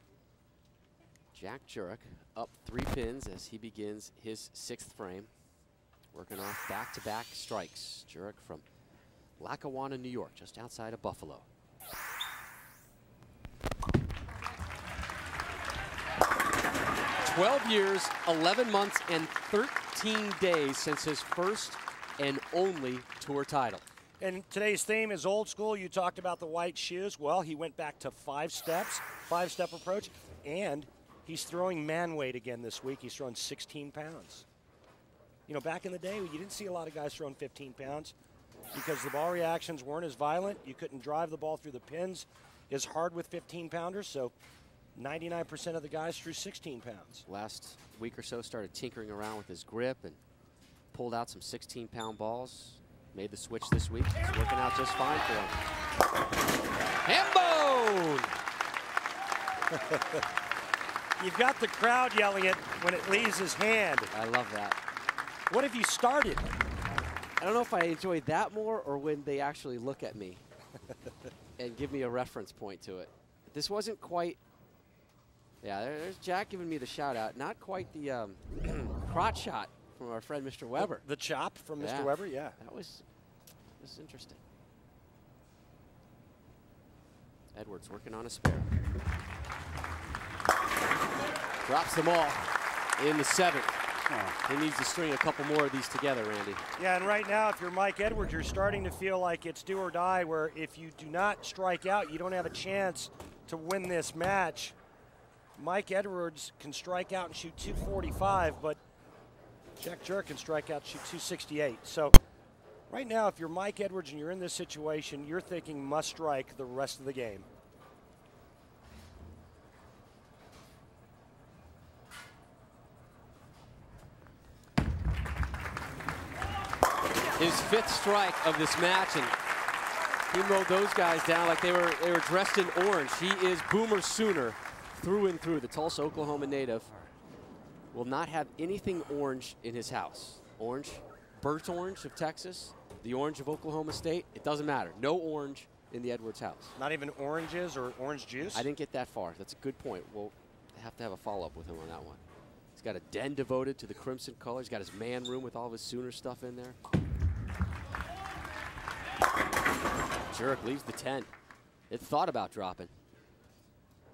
Jack Jurek up 3 pins as he begins his 6th frame. Working off back-to-back strikes. Jurek from Lackawanna, New York, just outside of Buffalo. "12 years, 11 months, and 13 days since his first and only tour title." And today's theme is old school. You talked about the white shoes. Well, he went back to 5 steps, 5-step approach, and he's throwing man weight again this week. He's throwing 16 pounds. You know, back in the day, you didn't see a lot of guys throwing 15 pounds because the ball reactions weren't as violent. You couldn't drive the ball through the pins as hard with 15-pounders, so 99% of the guys threw 16 pounds. Last week or so started tinkering around with his grip and pulled out some 16-pound balls. Made the switch this week. It's working out just fine for him. Hambone! You've got the crowd yelling it when it leaves his hand. I love that. What have you started? I don't know if I enjoy that more or when they actually look at me and give me a reference point to it. This wasn't quite, yeah, there's Jack giving me the shout out. Not quite the crotch shot from our friend Mr. Weber. The chop from Mr. Weber, yeah. That was interesting. Edwards working on a spare. Drops them all in the 7th. He needs to string a couple more of these together, Randy. Yeah, and right now, if you're Mike Edwards, you're starting to feel like it's do or die, where if you do not strike out, you don't have a chance to win this match. Mike Edwards can strike out and shoot 245, but Jack Jurek can strike out and shoot 268. So right now, if you're Mike Edwards and you're in this situation, you're thinking must strike the rest of the game. His 5th strike of this match, and he mowed those guys down like they were dressed in orange. He is Boomer Sooner through and through. The Tulsa, Oklahoma native will not have anything orange in his house. Orange, burnt orange of Texas, the orange of Oklahoma State, it doesn't matter. No orange in the Edwards house. Not even oranges or orange juice? I didn't get that far. That's a good point. We'll have to have a follow-up with him on that one. He's got a den devoted to the crimson color. He's got his man room with all of his Sooner stuff in there. Jurek leaves the 10. It thought about dropping.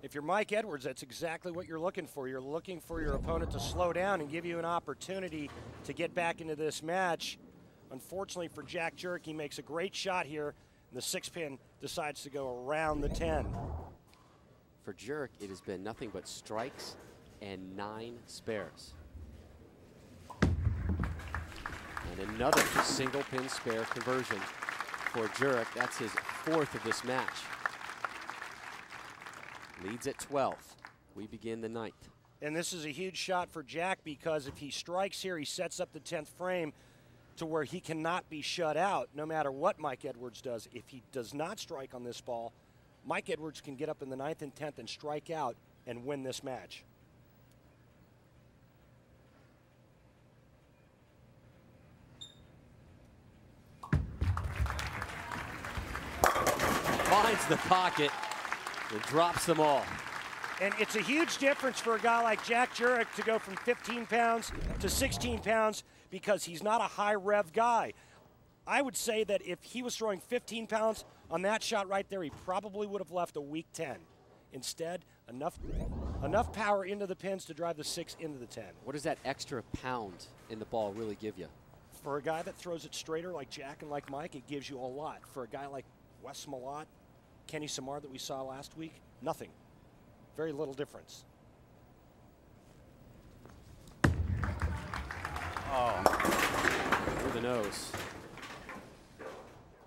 If you're Mike Edwards, that's exactly what you're looking for. You're looking for your opponent to slow down and give you an opportunity to get back into this match. Unfortunately for Jack Jurek, he makes a great shot here, and the 6-pin decides to go around the 10. For Jurek, it has been nothing but strikes and 9 spares. And another single-pin spare conversion for Jurek. That's his 4th of this match. Leads at 12. We begin the 9th. And this is a huge shot for Jack because if he strikes here, he sets up the 10th frame to where he cannot be shut out no matter what Mike Edwards does. If he does not strike on this ball, Mike Edwards can get up in the 9th and 10th and strike out and win this match. Finds the pocket and drops them all. And it's a huge difference for a guy like Jack Jurek to go from 15 pounds to 16 pounds because he's not a high rev guy. I would say that if he was throwing 15 pounds on that shot right there, he probably would have left a weak 10. Instead, enough power into the pins to drive the 6 into the 10. What does that extra pound in the ball really give you? For a guy that throws it straighter like Jack and like Mike, it gives you a lot. For a guy like Wes Malott, Kenny Samar that we saw last week? Nothing. Very little difference. Oh. Through the nose.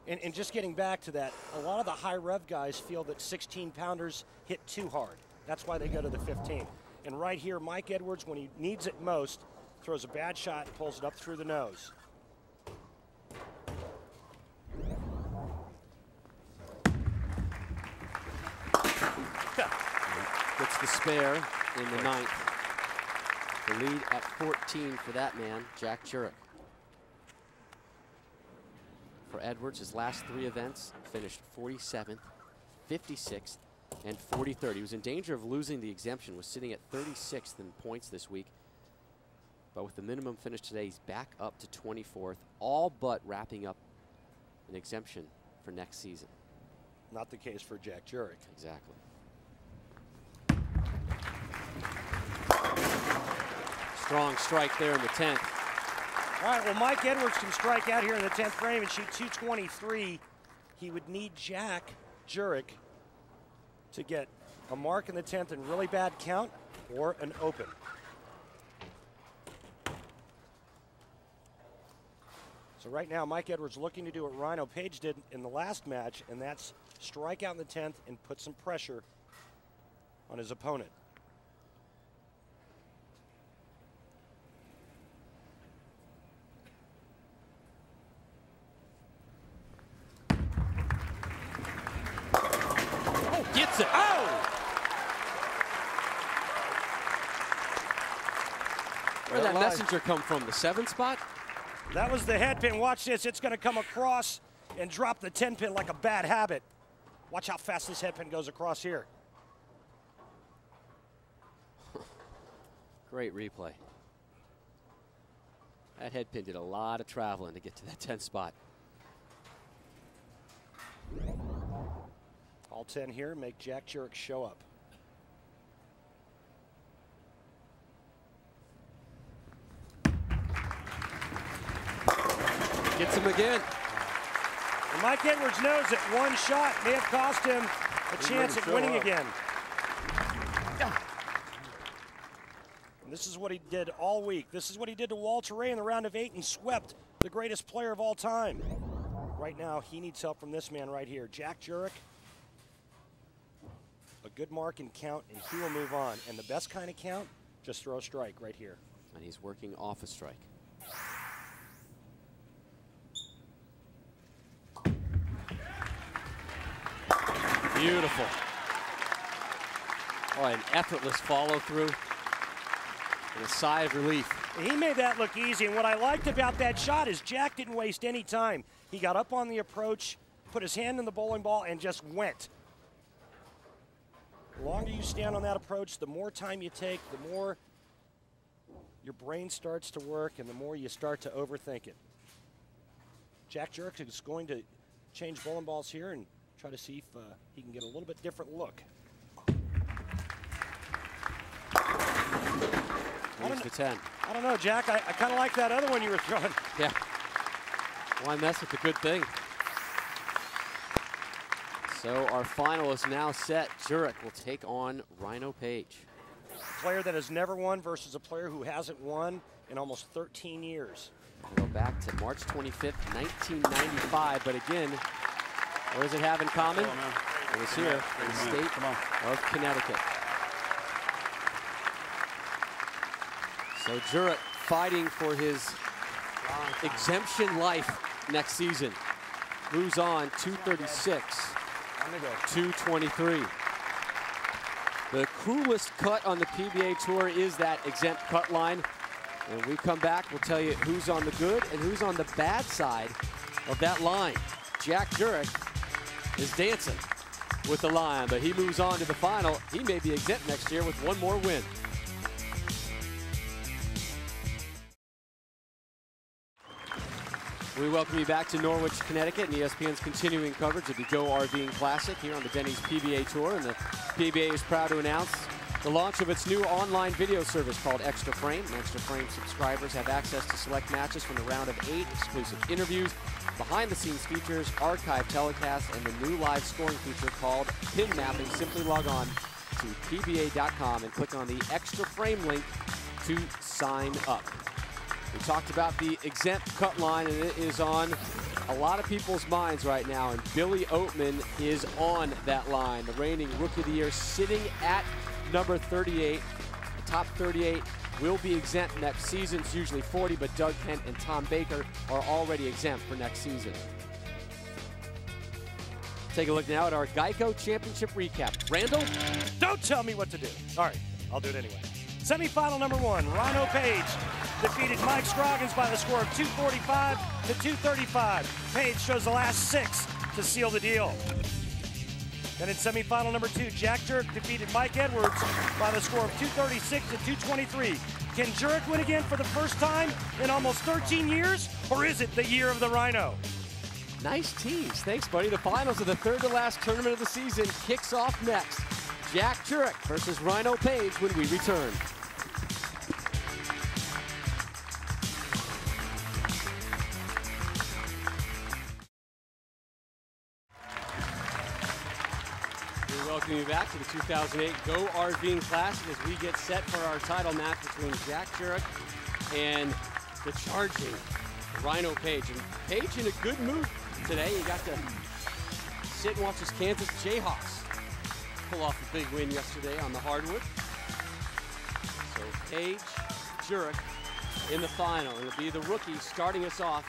And just getting back to that, a lot of the high rev guys feel that 16-pounders hit too hard. That's why they go to the 15. And right here, Mike Edwards, when he needs it most, throws a bad shot, pulls it up through the nose. Gets the spare in the ninth. The lead at 14 for that man, Jack Jurek. For Edwards, his last 3 events finished 47th, 56th, and 43rd. He was in danger of losing the exemption, was sitting at 36th in points this week. But with the minimum finish today, he's back up to 24th, all but wrapping up an exemption for next season. Not the case for Jack Jurek. Exactly. Strong strike there in the 10th. All right, well, Mike Edwards can strike out here in the 10th frame and shoot 223. He would need Jack Jurek to get a mark in the 10th and really bad count or an open. So right now, Mike Edwards looking to do what Rhino Page did in the last match, and that's strike out in the 10th and put some pressure on his opponent. Gets it. Oh! Where'd that messenger come from? The 7 spot? That was the head pin. Watch this. It's going to come across and drop the 10 pin like a bad habit. Watch how fast this head pin goes across here. Great replay. That head pin did a lot of traveling to get to that 10 spot. All 10 here make Jack Jurek show up. Gets him again. And Mike Edwards knows that one shot may have cost him a chance at winning again. And this is what he did all week. This is what he did to Walter Ray in the round of 8 and swept the greatest player of all time. Right now, he needs help from this man right here, Jack Jurek. A good mark and count, and he will move on. And the best kind of count, just throw a strike right here. And he's working off a strike. Beautiful. Oh, an effortless follow through. And a sigh of relief. He made that look easy, and what I liked about that shot is Jack didn't waste any time. He got up on the approach, put his hand in the bowling ball, and just went. The longer you stand on that approach, the more time you take, the more your brain starts to work, and the more you start to overthink it. Jack Jurek is going to change bowling balls here and try to see if he can get a little bit different look. Leaves the 10. I don't know, Jack. I kind of like that other one you were throwing. Yeah. Why mess with the good thing? So our final is now set. Jurek will take on Rhino Page. A player that has never won versus a player who hasn't won in almost 13 years. We'll go back to March 25th, 1995. But again, what does it have in common? It was here in the state of Connecticut. So Jurek fighting for his exemption life next season. Moves on 236, 223. The coolest cut on the PBA Tour is that exempt cut line. When we come back, we'll tell you who's on the good and who's on the bad side of that line. Jack Jurek is dancing with the line, but he moves on to the final. He may be exempt next year with one more win. We welcome you back to Norwich, Connecticut, and ESPN's continuing coverage of the Go RVing Classic here on the Denny's PBA Tour. And the PBA is proud to announce the launch of its new online video service called Extra Frame. And Extra Frame subscribers have access to select matches from the round of 8, exclusive interviews, behind-the-scenes features, archive telecasts, and the new live scoring feature called Pin Mapping. Simply log on to PBA.com and click on the extra frame link to sign up. We talked about the exempt cut line, and it is on a lot of people's minds right now, and Billy Oatman is on that line. The reigning Rookie of the Year sitting at number 38. The top 38 will be exempt next season. It's usually 40, but Doug Kent and Tom Baker are already exempt for next season. Take a look now at our Geico Championship recap. Randall? Don't tell me what to do. All right, I'll do it anyway. Semifinal number 1, Rhino Page defeated Mike Scroggins by the score of 245 to 235. Page shows the last 6 to seal the deal. Then in semifinal number 2, Jack Jurek defeated Mike Edwards by the score of 236 to 223. Can Jurek win again for the first time in almost 13 years, or is it the year of the Rhino? Nice tease. Thanks, buddy. The finals of the third to last tournament of the season kicks off next. Jack Jurek versus Rhino Page when we return. We welcome you back to the 2008 Go RVing Classic as we get set for our title match between Jack Jurek and the charging Rhino Page. And Page in a good mood today. He got to sit and watch his Kansas Jayhawks pull off a big win yesterday on the hardwood. So Page, Jurek in the final. It'll be the rookie starting us off.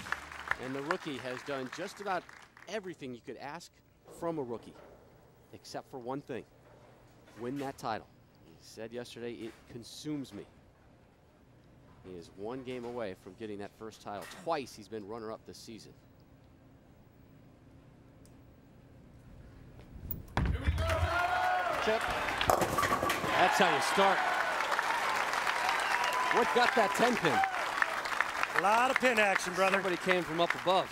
And the rookie has done just about everything you could ask from a rookie, except for one thing: win that title. He said yesterday, it consumes me. He is one game away from getting that first title. Twice he's been runner-up this season. Chip. That's how you start. What got that 10-pin? A lot of pin action, brother. Somebody came from up above.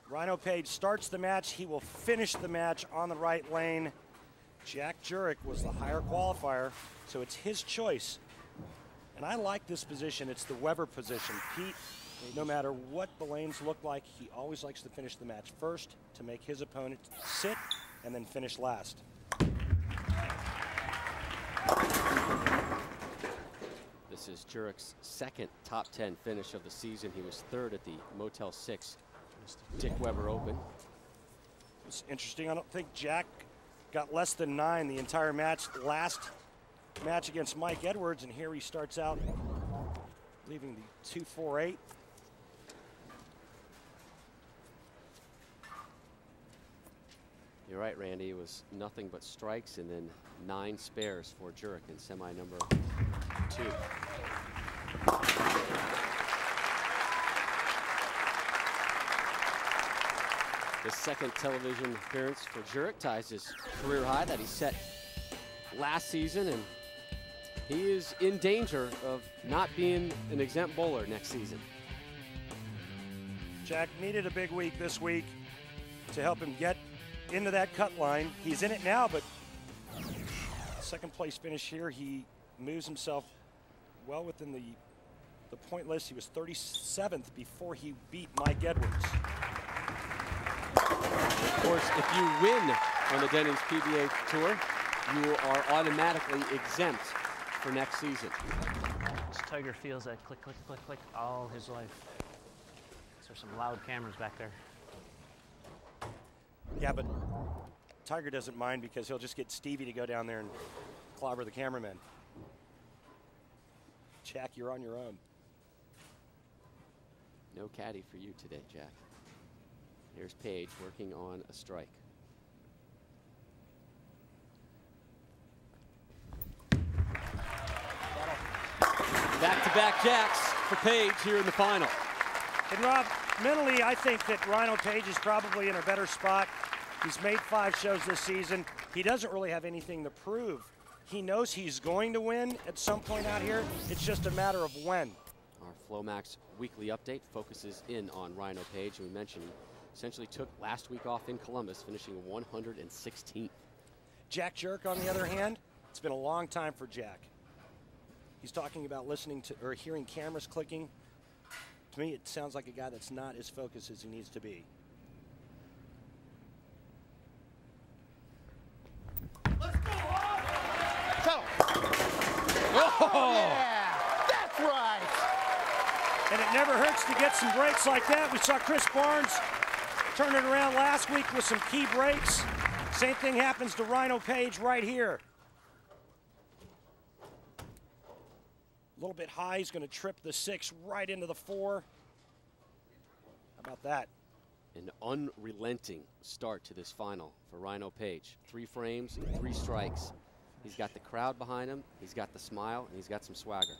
Rhino Page starts the match. He will finish the match on the right lane. Jack Jurek was the higher qualifier, so it's his choice. And I like this position. It's the Weber position. Pete, no matter what the lanes look like, he always likes to finish the match first to make his opponent sit and then finish last. This is Jurek's second top 10 finish of the season. He was third at the Motel 6 Dick Weber Open. It's interesting. I don't think Jack got less than 9 the entire match. Last match against Mike Edwards, and here he starts out leaving the 248. You're right, Randy. It was nothing but strikes and then 9 spares for Jurek in semi number 2. The second television appearance for Jurek ties his career high that he set last season, and he is in danger of not being an exempt bowler next season. Jack needed a big week this week to help him get into that cut line. He's in it now, but second place finish here, he moves himself well within the point list. He was 37th before he beat Mike Edwards. Of course, if you win on the Denny's PBA Tour, you are automatically exempt for next season. This Tiger feels that click, click, click, click all his life. There's some loud cameras back there. Yeah, but Tiger doesn't mind because he'll just get Stevie to go down there and clobber the cameraman. Jack, you're on your own. No caddy for you today, Jack. Here's Page working on a strike. Back-to-back jacks for Page here in the final. And Rob, mentally, I think that Rhino Page is probably in a better spot. He's made 5 shows this season. He doesn't really have anything to prove. He knows he's going to win at some point out here. It's just a matter of when. Our Flomax weekly update focuses in on Rhino Page, and we mentioned he essentially took last week off in Columbus, finishing 116th. Jack Jurek, on the other hand, it's been a long time for Jack. He's talking about listening to or hearing cameras clicking To me, it sounds like a guy that's not as focused as he needs to be. Oh, yeah, that's right. And it never hurts to get some breaks like that. We saw Chris Barnes turn it around last week with some key breaks. Same thing happens to Rhino Page right here. A little bit high, he's going to trip the 6 right into the 4. How about that? An unrelenting start to this final for Rhino Page. 3 frames, 3 strikes. He's got the crowd behind him, he's got the smile, and he's got some swagger.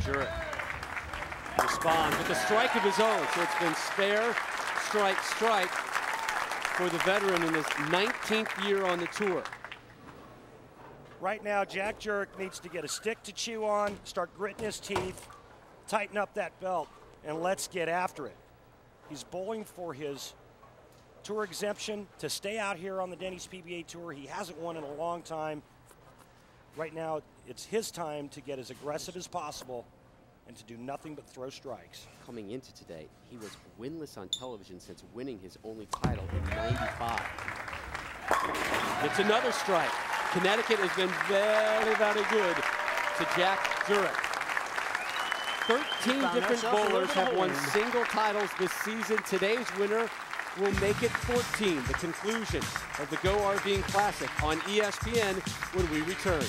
Jurek responds with a strike of his own. So it's been spare, strike, strike for the veteran in his 19th year on the tour. Right now, Jack Jurek needs to get a stick to chew on, start gritting his teeth, tighten up that belt, and let's get after it. He's bowling for his tour exemption to stay out here on the Denny's PBA Tour. He hasn't won in a long time. Right now, it's his time to get as aggressive as possible and to do nothing but throw strikes. Coming into today, he was winless on television since winning his only title in '95. It's another strike. Connecticut has been very, very good to Jack Jurek. 13 different bowlers have won single titles this season. Today's winner will make it 14, the conclusion of the Go RVing Classic on ESPN when we return.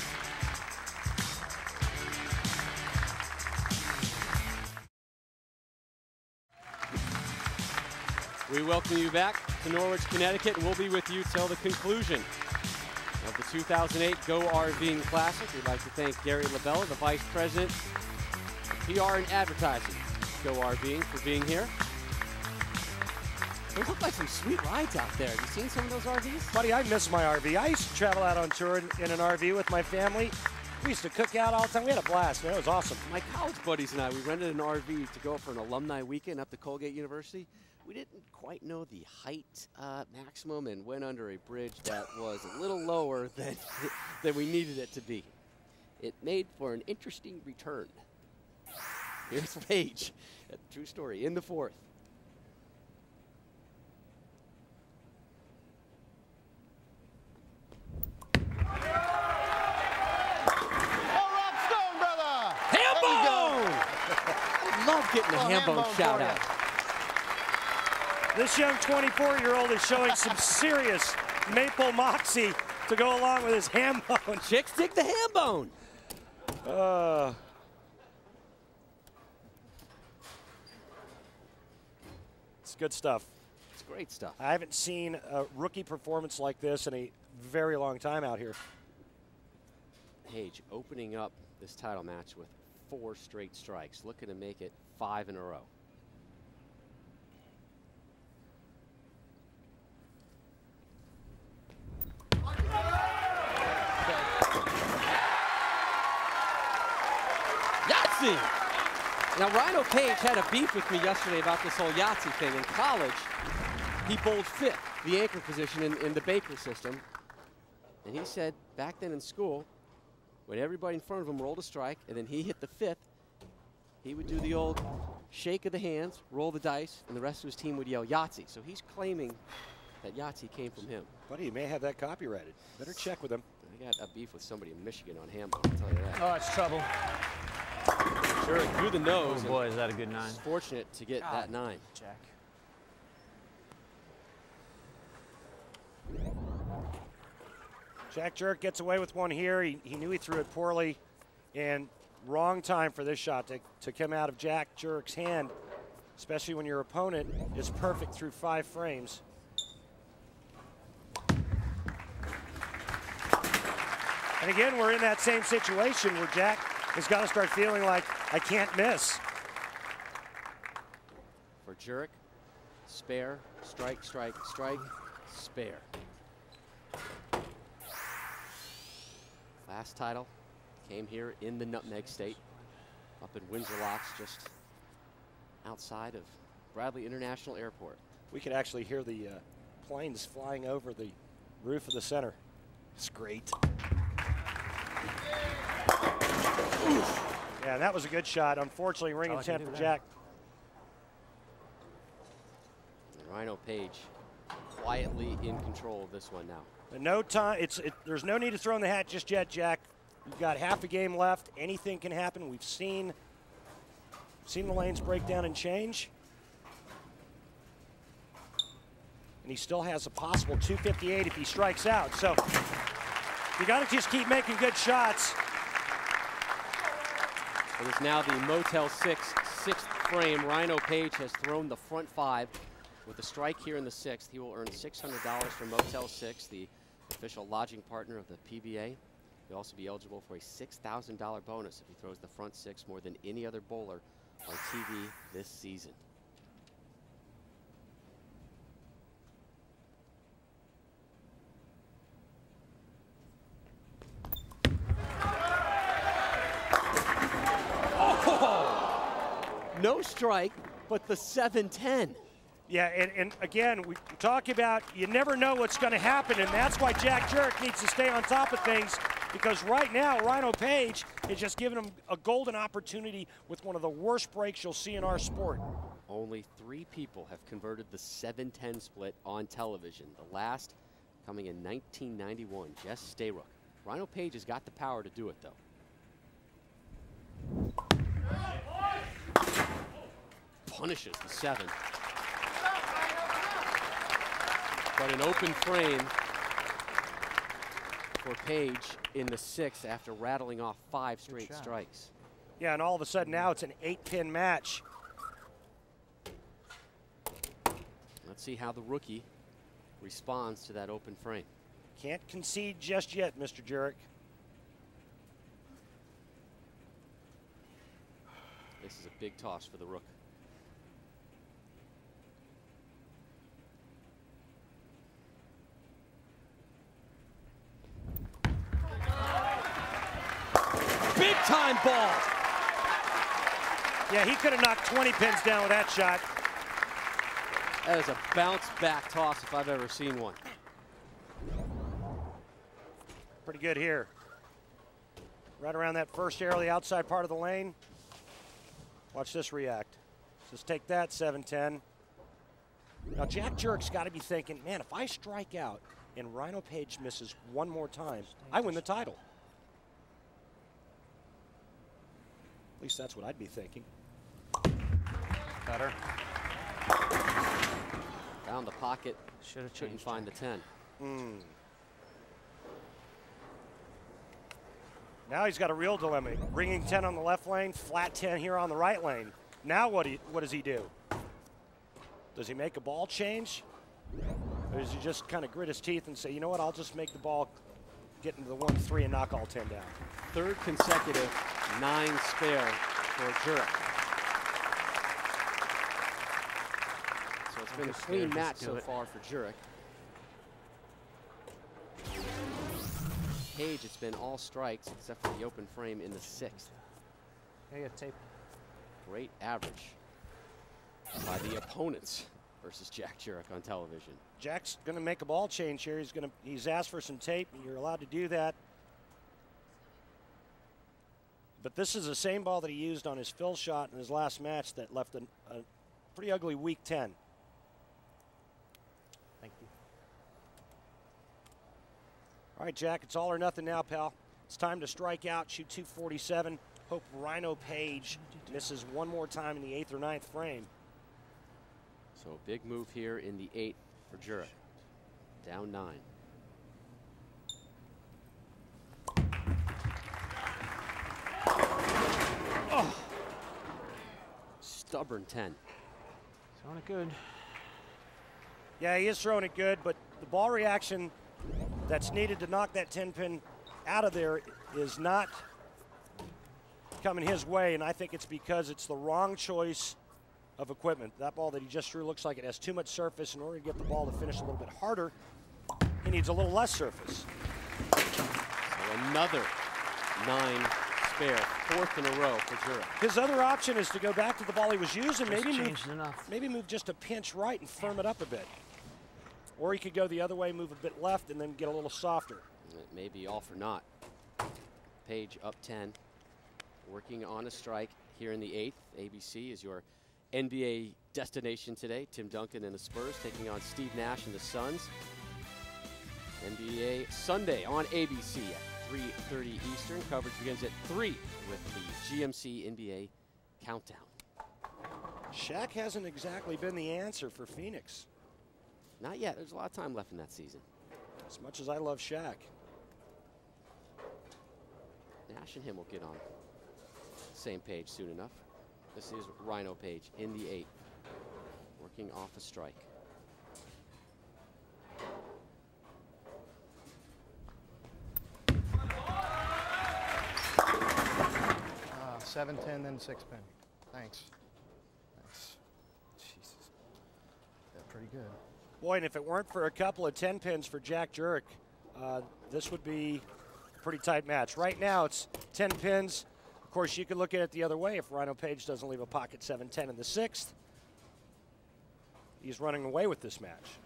We welcome you back to Norwich, Connecticut, and we'll be with you till the conclusion of the 2008 Go RVing Classic. We'd like to thank Gary LaBella, the Vice President of PR and Advertising, Go RVing, for being here. Those look like some sweet rides out there. Have you seen some of those RVs? Buddy, I miss my RV. I used to travel out on tour in an RV with my family. We used to cook out all the time. We had a blast, man. It was awesome. My college buddies and I, we rented an RV to go for an alumni weekend up to Colgate University. We didn't quite know the height maximum and went under a bridge that was a little lower than we needed it to be. It made for an interesting return. Here's Page, true story, in the 4th. Love getting the ham-bone shout out. This young 24-year-old is showing some serious maple moxie to go along with his ham bone. Chicks dig the ham bone. It's good stuff. It's great stuff. I haven't seen a rookie performance like this in a very long time out here. Page opening up this title match with 4 straight strikes, looking to make it 5 in a row. Yahtzee! Now, Rhino Page had a beef with me yesterday about this whole Yahtzee thing. In college, he bowled 5th, the anchor position in the Baker system. And he said back then in school, when everybody in front of him rolled a strike and then he hit the 5th, he would do the old shake of the hands, roll the dice, and the rest of his team would yell Yahtzee. So he's claiming that Yahtzee came from him. Buddy, you may have that copyrighted. Better check with him. I got a beef with somebody in Michigan on ham-bone, I'll tell you that. Oh, it's trouble. Sure, through the nose. Oh, boy, is that a good 9. Fortunate to get that 9. Jack. Jack Jurek gets away with one here. He knew he threw it poorly, and wrong time for this shot to come out of Jack Jurek's hand, especially when your opponent is perfect through 5 frames. And again, we're in that same situation where Jack has got to start feeling like, I can't miss. For Jurek, spare, strike, strike, strike, spare. Last title came here in the Nutmeg State, up in Windsor Locks, just outside of Bradley International Airport. We could actually hear the planes flying over the roof of the center. It's great. Oof. Yeah, that was a good shot. Unfortunately, ring and 10 for Jack. Rhino Page quietly in control of this one now. And no time. There's no need to throw in the hat just yet, Jack. We've got half a game left. Anything can happen. We've seen the lanes break down and change. And he still has a possible 258 if he strikes out. So you got to just keep making good shots. It is now the Motel 6 sixth frame. Rhino Page has thrown the front 5. With a strike here in the 6th, he will earn $600 from Motel 6, the official lodging partner of the PBA. He'll also be eligible for a $6,000 bonus if he throws the front 6 more than any other bowler on TV this season. Oh! No strike, but the 7-10. Yeah, and again, we talk about you never know what's going to happen, and that's why Jack Jurek needs to stay on top of things, because right now, Rhino Page is just giving him a golden opportunity with one of the worst breaks you'll see in our sport. Only 3 people have converted the 7-10 split on television. The last coming in 1991, Jess Stayrook. Rhino Page has got the power to do it, though. Punishes the 7. But an open frame for Page in the 6th after rattling off 5 straight strikes. Yeah, and all of a sudden now it's an 8-pin match. Let's see how the rookie responds to that open frame. Can't concede just yet, Mr. Jurek. This is a big toss for the rook. Big time ball. Yeah, he could have knocked 20 pins down with that shot. That is a bounce back toss if I've ever seen one. Pretty good here. Right around that first arrow, the outside part of the lane. Watch this react. Just take that, 7-10. Now Jack Jurek's got to be thinking, man, if I strike out and Rhino Page misses one more time, I win the title. At least that's what I'd be thinking. Better. Found the pocket. Couldn't find the 10. Now he's got a real dilemma. Ringing 10 on the left lane, flat 10 here on the right lane. Now what does he do? Does he make a ball change? Or does he just kind of grit his teeth and say, you know what, I'll just make the ball get into the 1-3 and knock all 10 down? 3rd consecutive 9 spare for Jurek. So it's been a clean match so far for Jurek. Page, it's been all strikes except for the open frame in the 6th. Here you go, tape. Great average by the opponents versus Jack Jurek on television. Jack's going to make a ball change here. He's asked for some tape. You're allowed to do that. But this is the same ball that he used on his fill shot in his last match that left a pretty ugly weak 10. Thank you. All right, Jack, it's all or nothing now, pal. It's time to strike out, shoot 247. Hope Rhino Page misses one more time in the 8th or 9th frame. So a big move here in the 8th for Jurek. Down 9. Oh. Stubborn 10. Throwing it good. Yeah, he is throwing it good, but the ball reaction that's needed to knock that 10-pin out of there is not coming his way, and I think it's because it's the wrong choice of equipment. That ball that he just threw looks like it has too much surface. In order to get the ball to finish a little bit harder, he needs a little less surface. So another 9 spare, 4th in a row for Jurek. His other option is to go back to the ball he was using, Enough. maybe move just a pinch right and firm it up a bit. Or he could go the other way, move a bit left, and then get a little softer. It may be all for naught. Page up 10. working on a strike here in the 8th. ABC is your NBA destination today. Tim Duncan and the Spurs taking on Steve Nash and the Suns. NBA Sunday on ABC at 3:30 Eastern. Coverage begins at 3 with the GMC NBA Countdown. Shaq hasn't exactly been the answer for Phoenix. Not yet. There's a lot of time left in that season. As much as I love Shaq. Nash and him will get on the same page soon enough. This is Rhino Page in the 8th, working off a strike. 7-10, then 6-pin. Thanks. Jesus. That's pretty good. Boy, and if it weren't for a couple of 10 pins for Jack Jurek, this would be a pretty tight match. Right now, it's 10 pins. Of course, you could look at it the other way. If Rhino Page doesn't leave a pocket 7-10 in the 6th, he's running away with this match.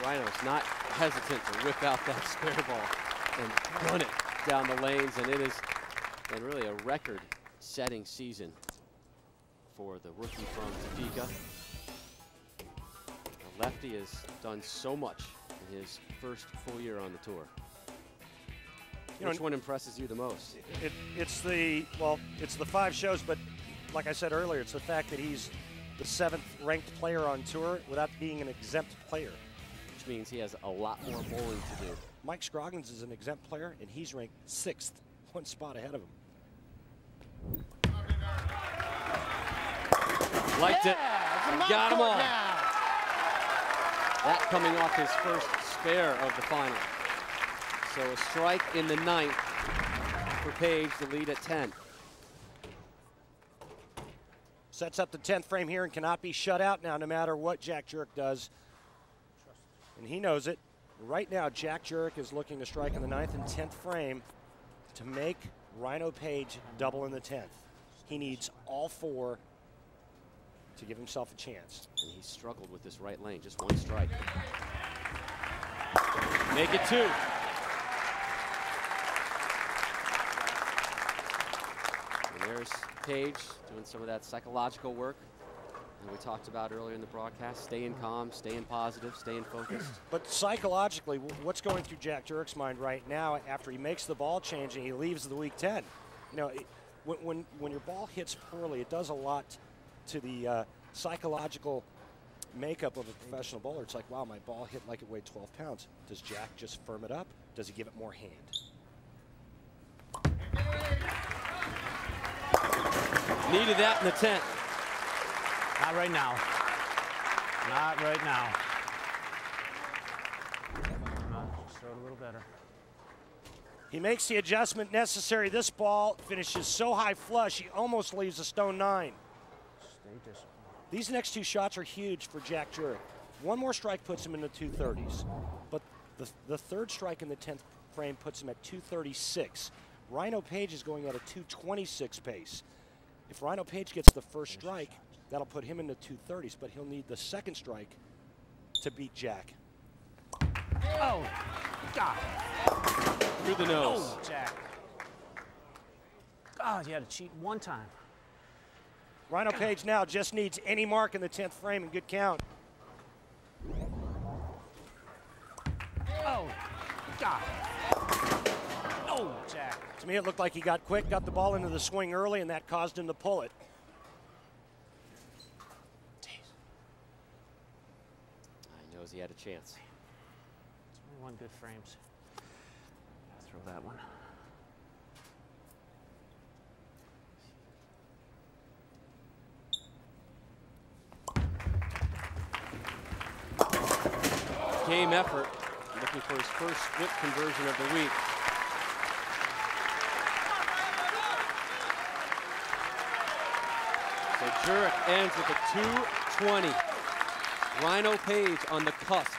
Rhino's not hesitant to whip out that spare ball and run it down the lanes, and it is been really a record-setting season for the rookie from Topeka. The lefty has done so much in his first full year on the tour. Which one impresses you the most? It's the 5 shows, but like I said earlier, it's the fact that he's the 7th ranked player on tour without being an exempt player. Which means he has a lot more bowling to do. Mike Scroggins is an exempt player, and he's ranked 6th, 1 spot ahead of him. Liked it. Got him all. Now. That coming off his first spare of the final. So a strike in the 9th for Page to lead at 10. Sets up the 10th frame here and cannot be shut out now no matter what Jack Jurek does. And he knows it. Right now, Jack Jurek is looking to strike in the 9th and 10th frame to make Rhino Page double in the 10th. He needs all 4 to give himself a chance. And he struggled with this right lane, just 1 strike. Make it 2. And there's Page doing some of that psychological work that we talked about earlier in the broadcast. Staying calm, staying positive, staying focused. But psychologically, what's going through Jack Jurek's mind right now after he makes the ball change and he leaves the week 10? You know, when your ball hits poorly, it does a lot to the psychological makeup of a professional bowler. It's like, wow, my ball hit like it weighed 12 pounds. Does Jack just firm it up? Does he give it more hand? Needed that in the 10th. Not right now. Not right now. Just throw it a little better. He makes the adjustment necessary. This ball finishes so high flush, he almost leaves a stone 9. Stay disciplined. These next 2 shots are huge for Jack Jurek. 1 more strike puts him in the 230s. But the 3rd strike in the 10th frame puts him at 236. Rhino Page is going at a 226 pace. If Rhino Page gets the 1st strike, that'll put him in the 230s, but he'll need the 2nd strike to beat Jack. Oh, God. Through the nose. Oh, Jack. God, you had to cheat 1 time. Rhino Page now just needs any mark in the 10th frame and good count. Oh, God. Oh, Jack. To me, it looked like he got quick, got the ball into the swing early, and that caused him to pull it. He knows he had a chance. 21 good frames. Throw that one. Game effort, looking for his first split conversion of the week. So Jurek ends with a 220. Rhino Page on the cusp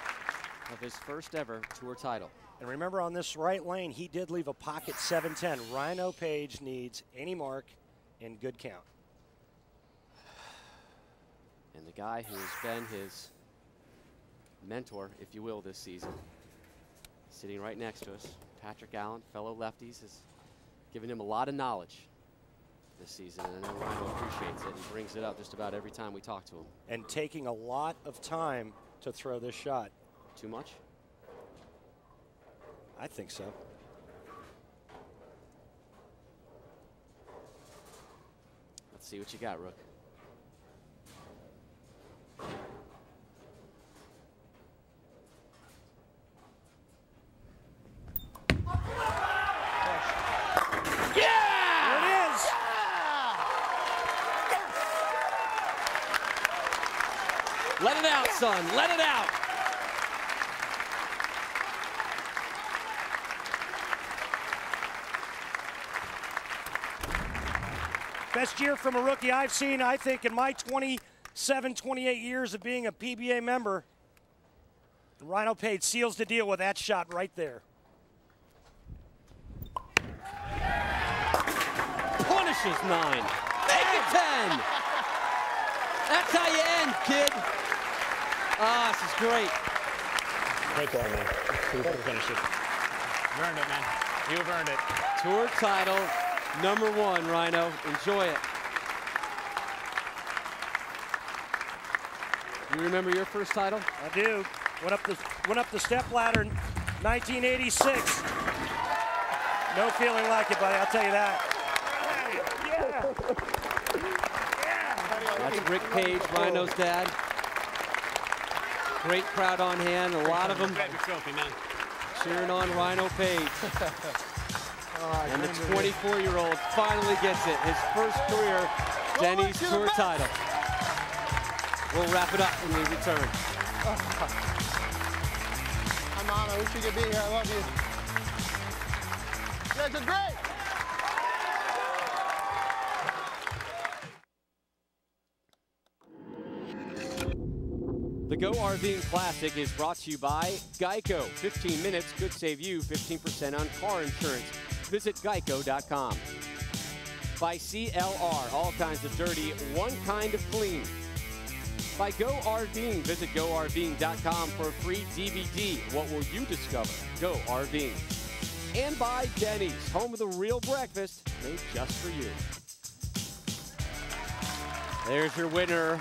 of his first ever tour title. And remember, on this right lane, he did leave a pocket 7-10. Rhino Page needs any mark and good count. And the guy who has been his mentor, if you will, this season, sitting right next to us, Patrick Allen, fellow lefties, has given him a lot of knowledge this season, and I know Rhino appreciates it. He brings it up just about every time we talk to him. And taking a lot of time to throw this shot. Too much? I think so. Let's see what you got, Rook. Let it out, son. Let it out. Best year from a rookie I've seen, I think, in my 27, 28 years of being a PBA member. Rhino Page seals the deal with that shot right there. Punishes 9. Make it 10. That's how you end, kid. Ah, this is great. Great ball, man. You better finish it. You earned it, man. You've earned it. Tour title, #1, Rhino. Enjoy it. You remember your first title? I do. Went up the step ladder in 1986. No feeling like it, buddy. I'll tell you that. That's Rick Page, Rhino's dad. Great crowd on hand, a lot of them cheering on Rhino Page. And the 24-year-old finally gets it, his first career Denny's Tour title. We'll wrap it up when we return. I'm honored. I wish you could be here. I love you. You guys are great. The Go RVing Classic is brought to you by Geico. 15 minutes could save you 15% on car insurance. Visit geico.com. By CLR, all kinds of dirty, one kind of clean. By Go RVing, visit GoRVing.com for a free DVD. What will you discover? Go RVing. And by Denny's, home of the real breakfast made just for you. There's your winner,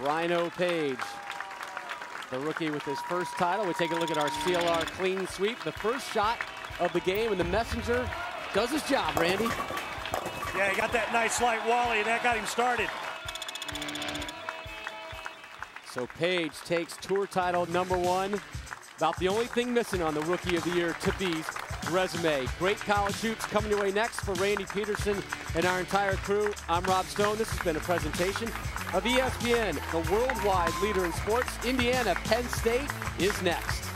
Rhino Page. The rookie with his first title. We take a look at our CLR clean sweep. The first shot of the game, and the messenger does his job, Randy. Yeah, he got that nice light wally, and that got him started. So Page takes tour title #1. About the only thing missing on the Rookie of the Year to be's resume. Great college hoops coming your way next for Randy Peterson and our entire crew. I'm Rob Stone. This has been a presentation of ESPN, the worldwide leader in sports. Indiana, Penn State is next.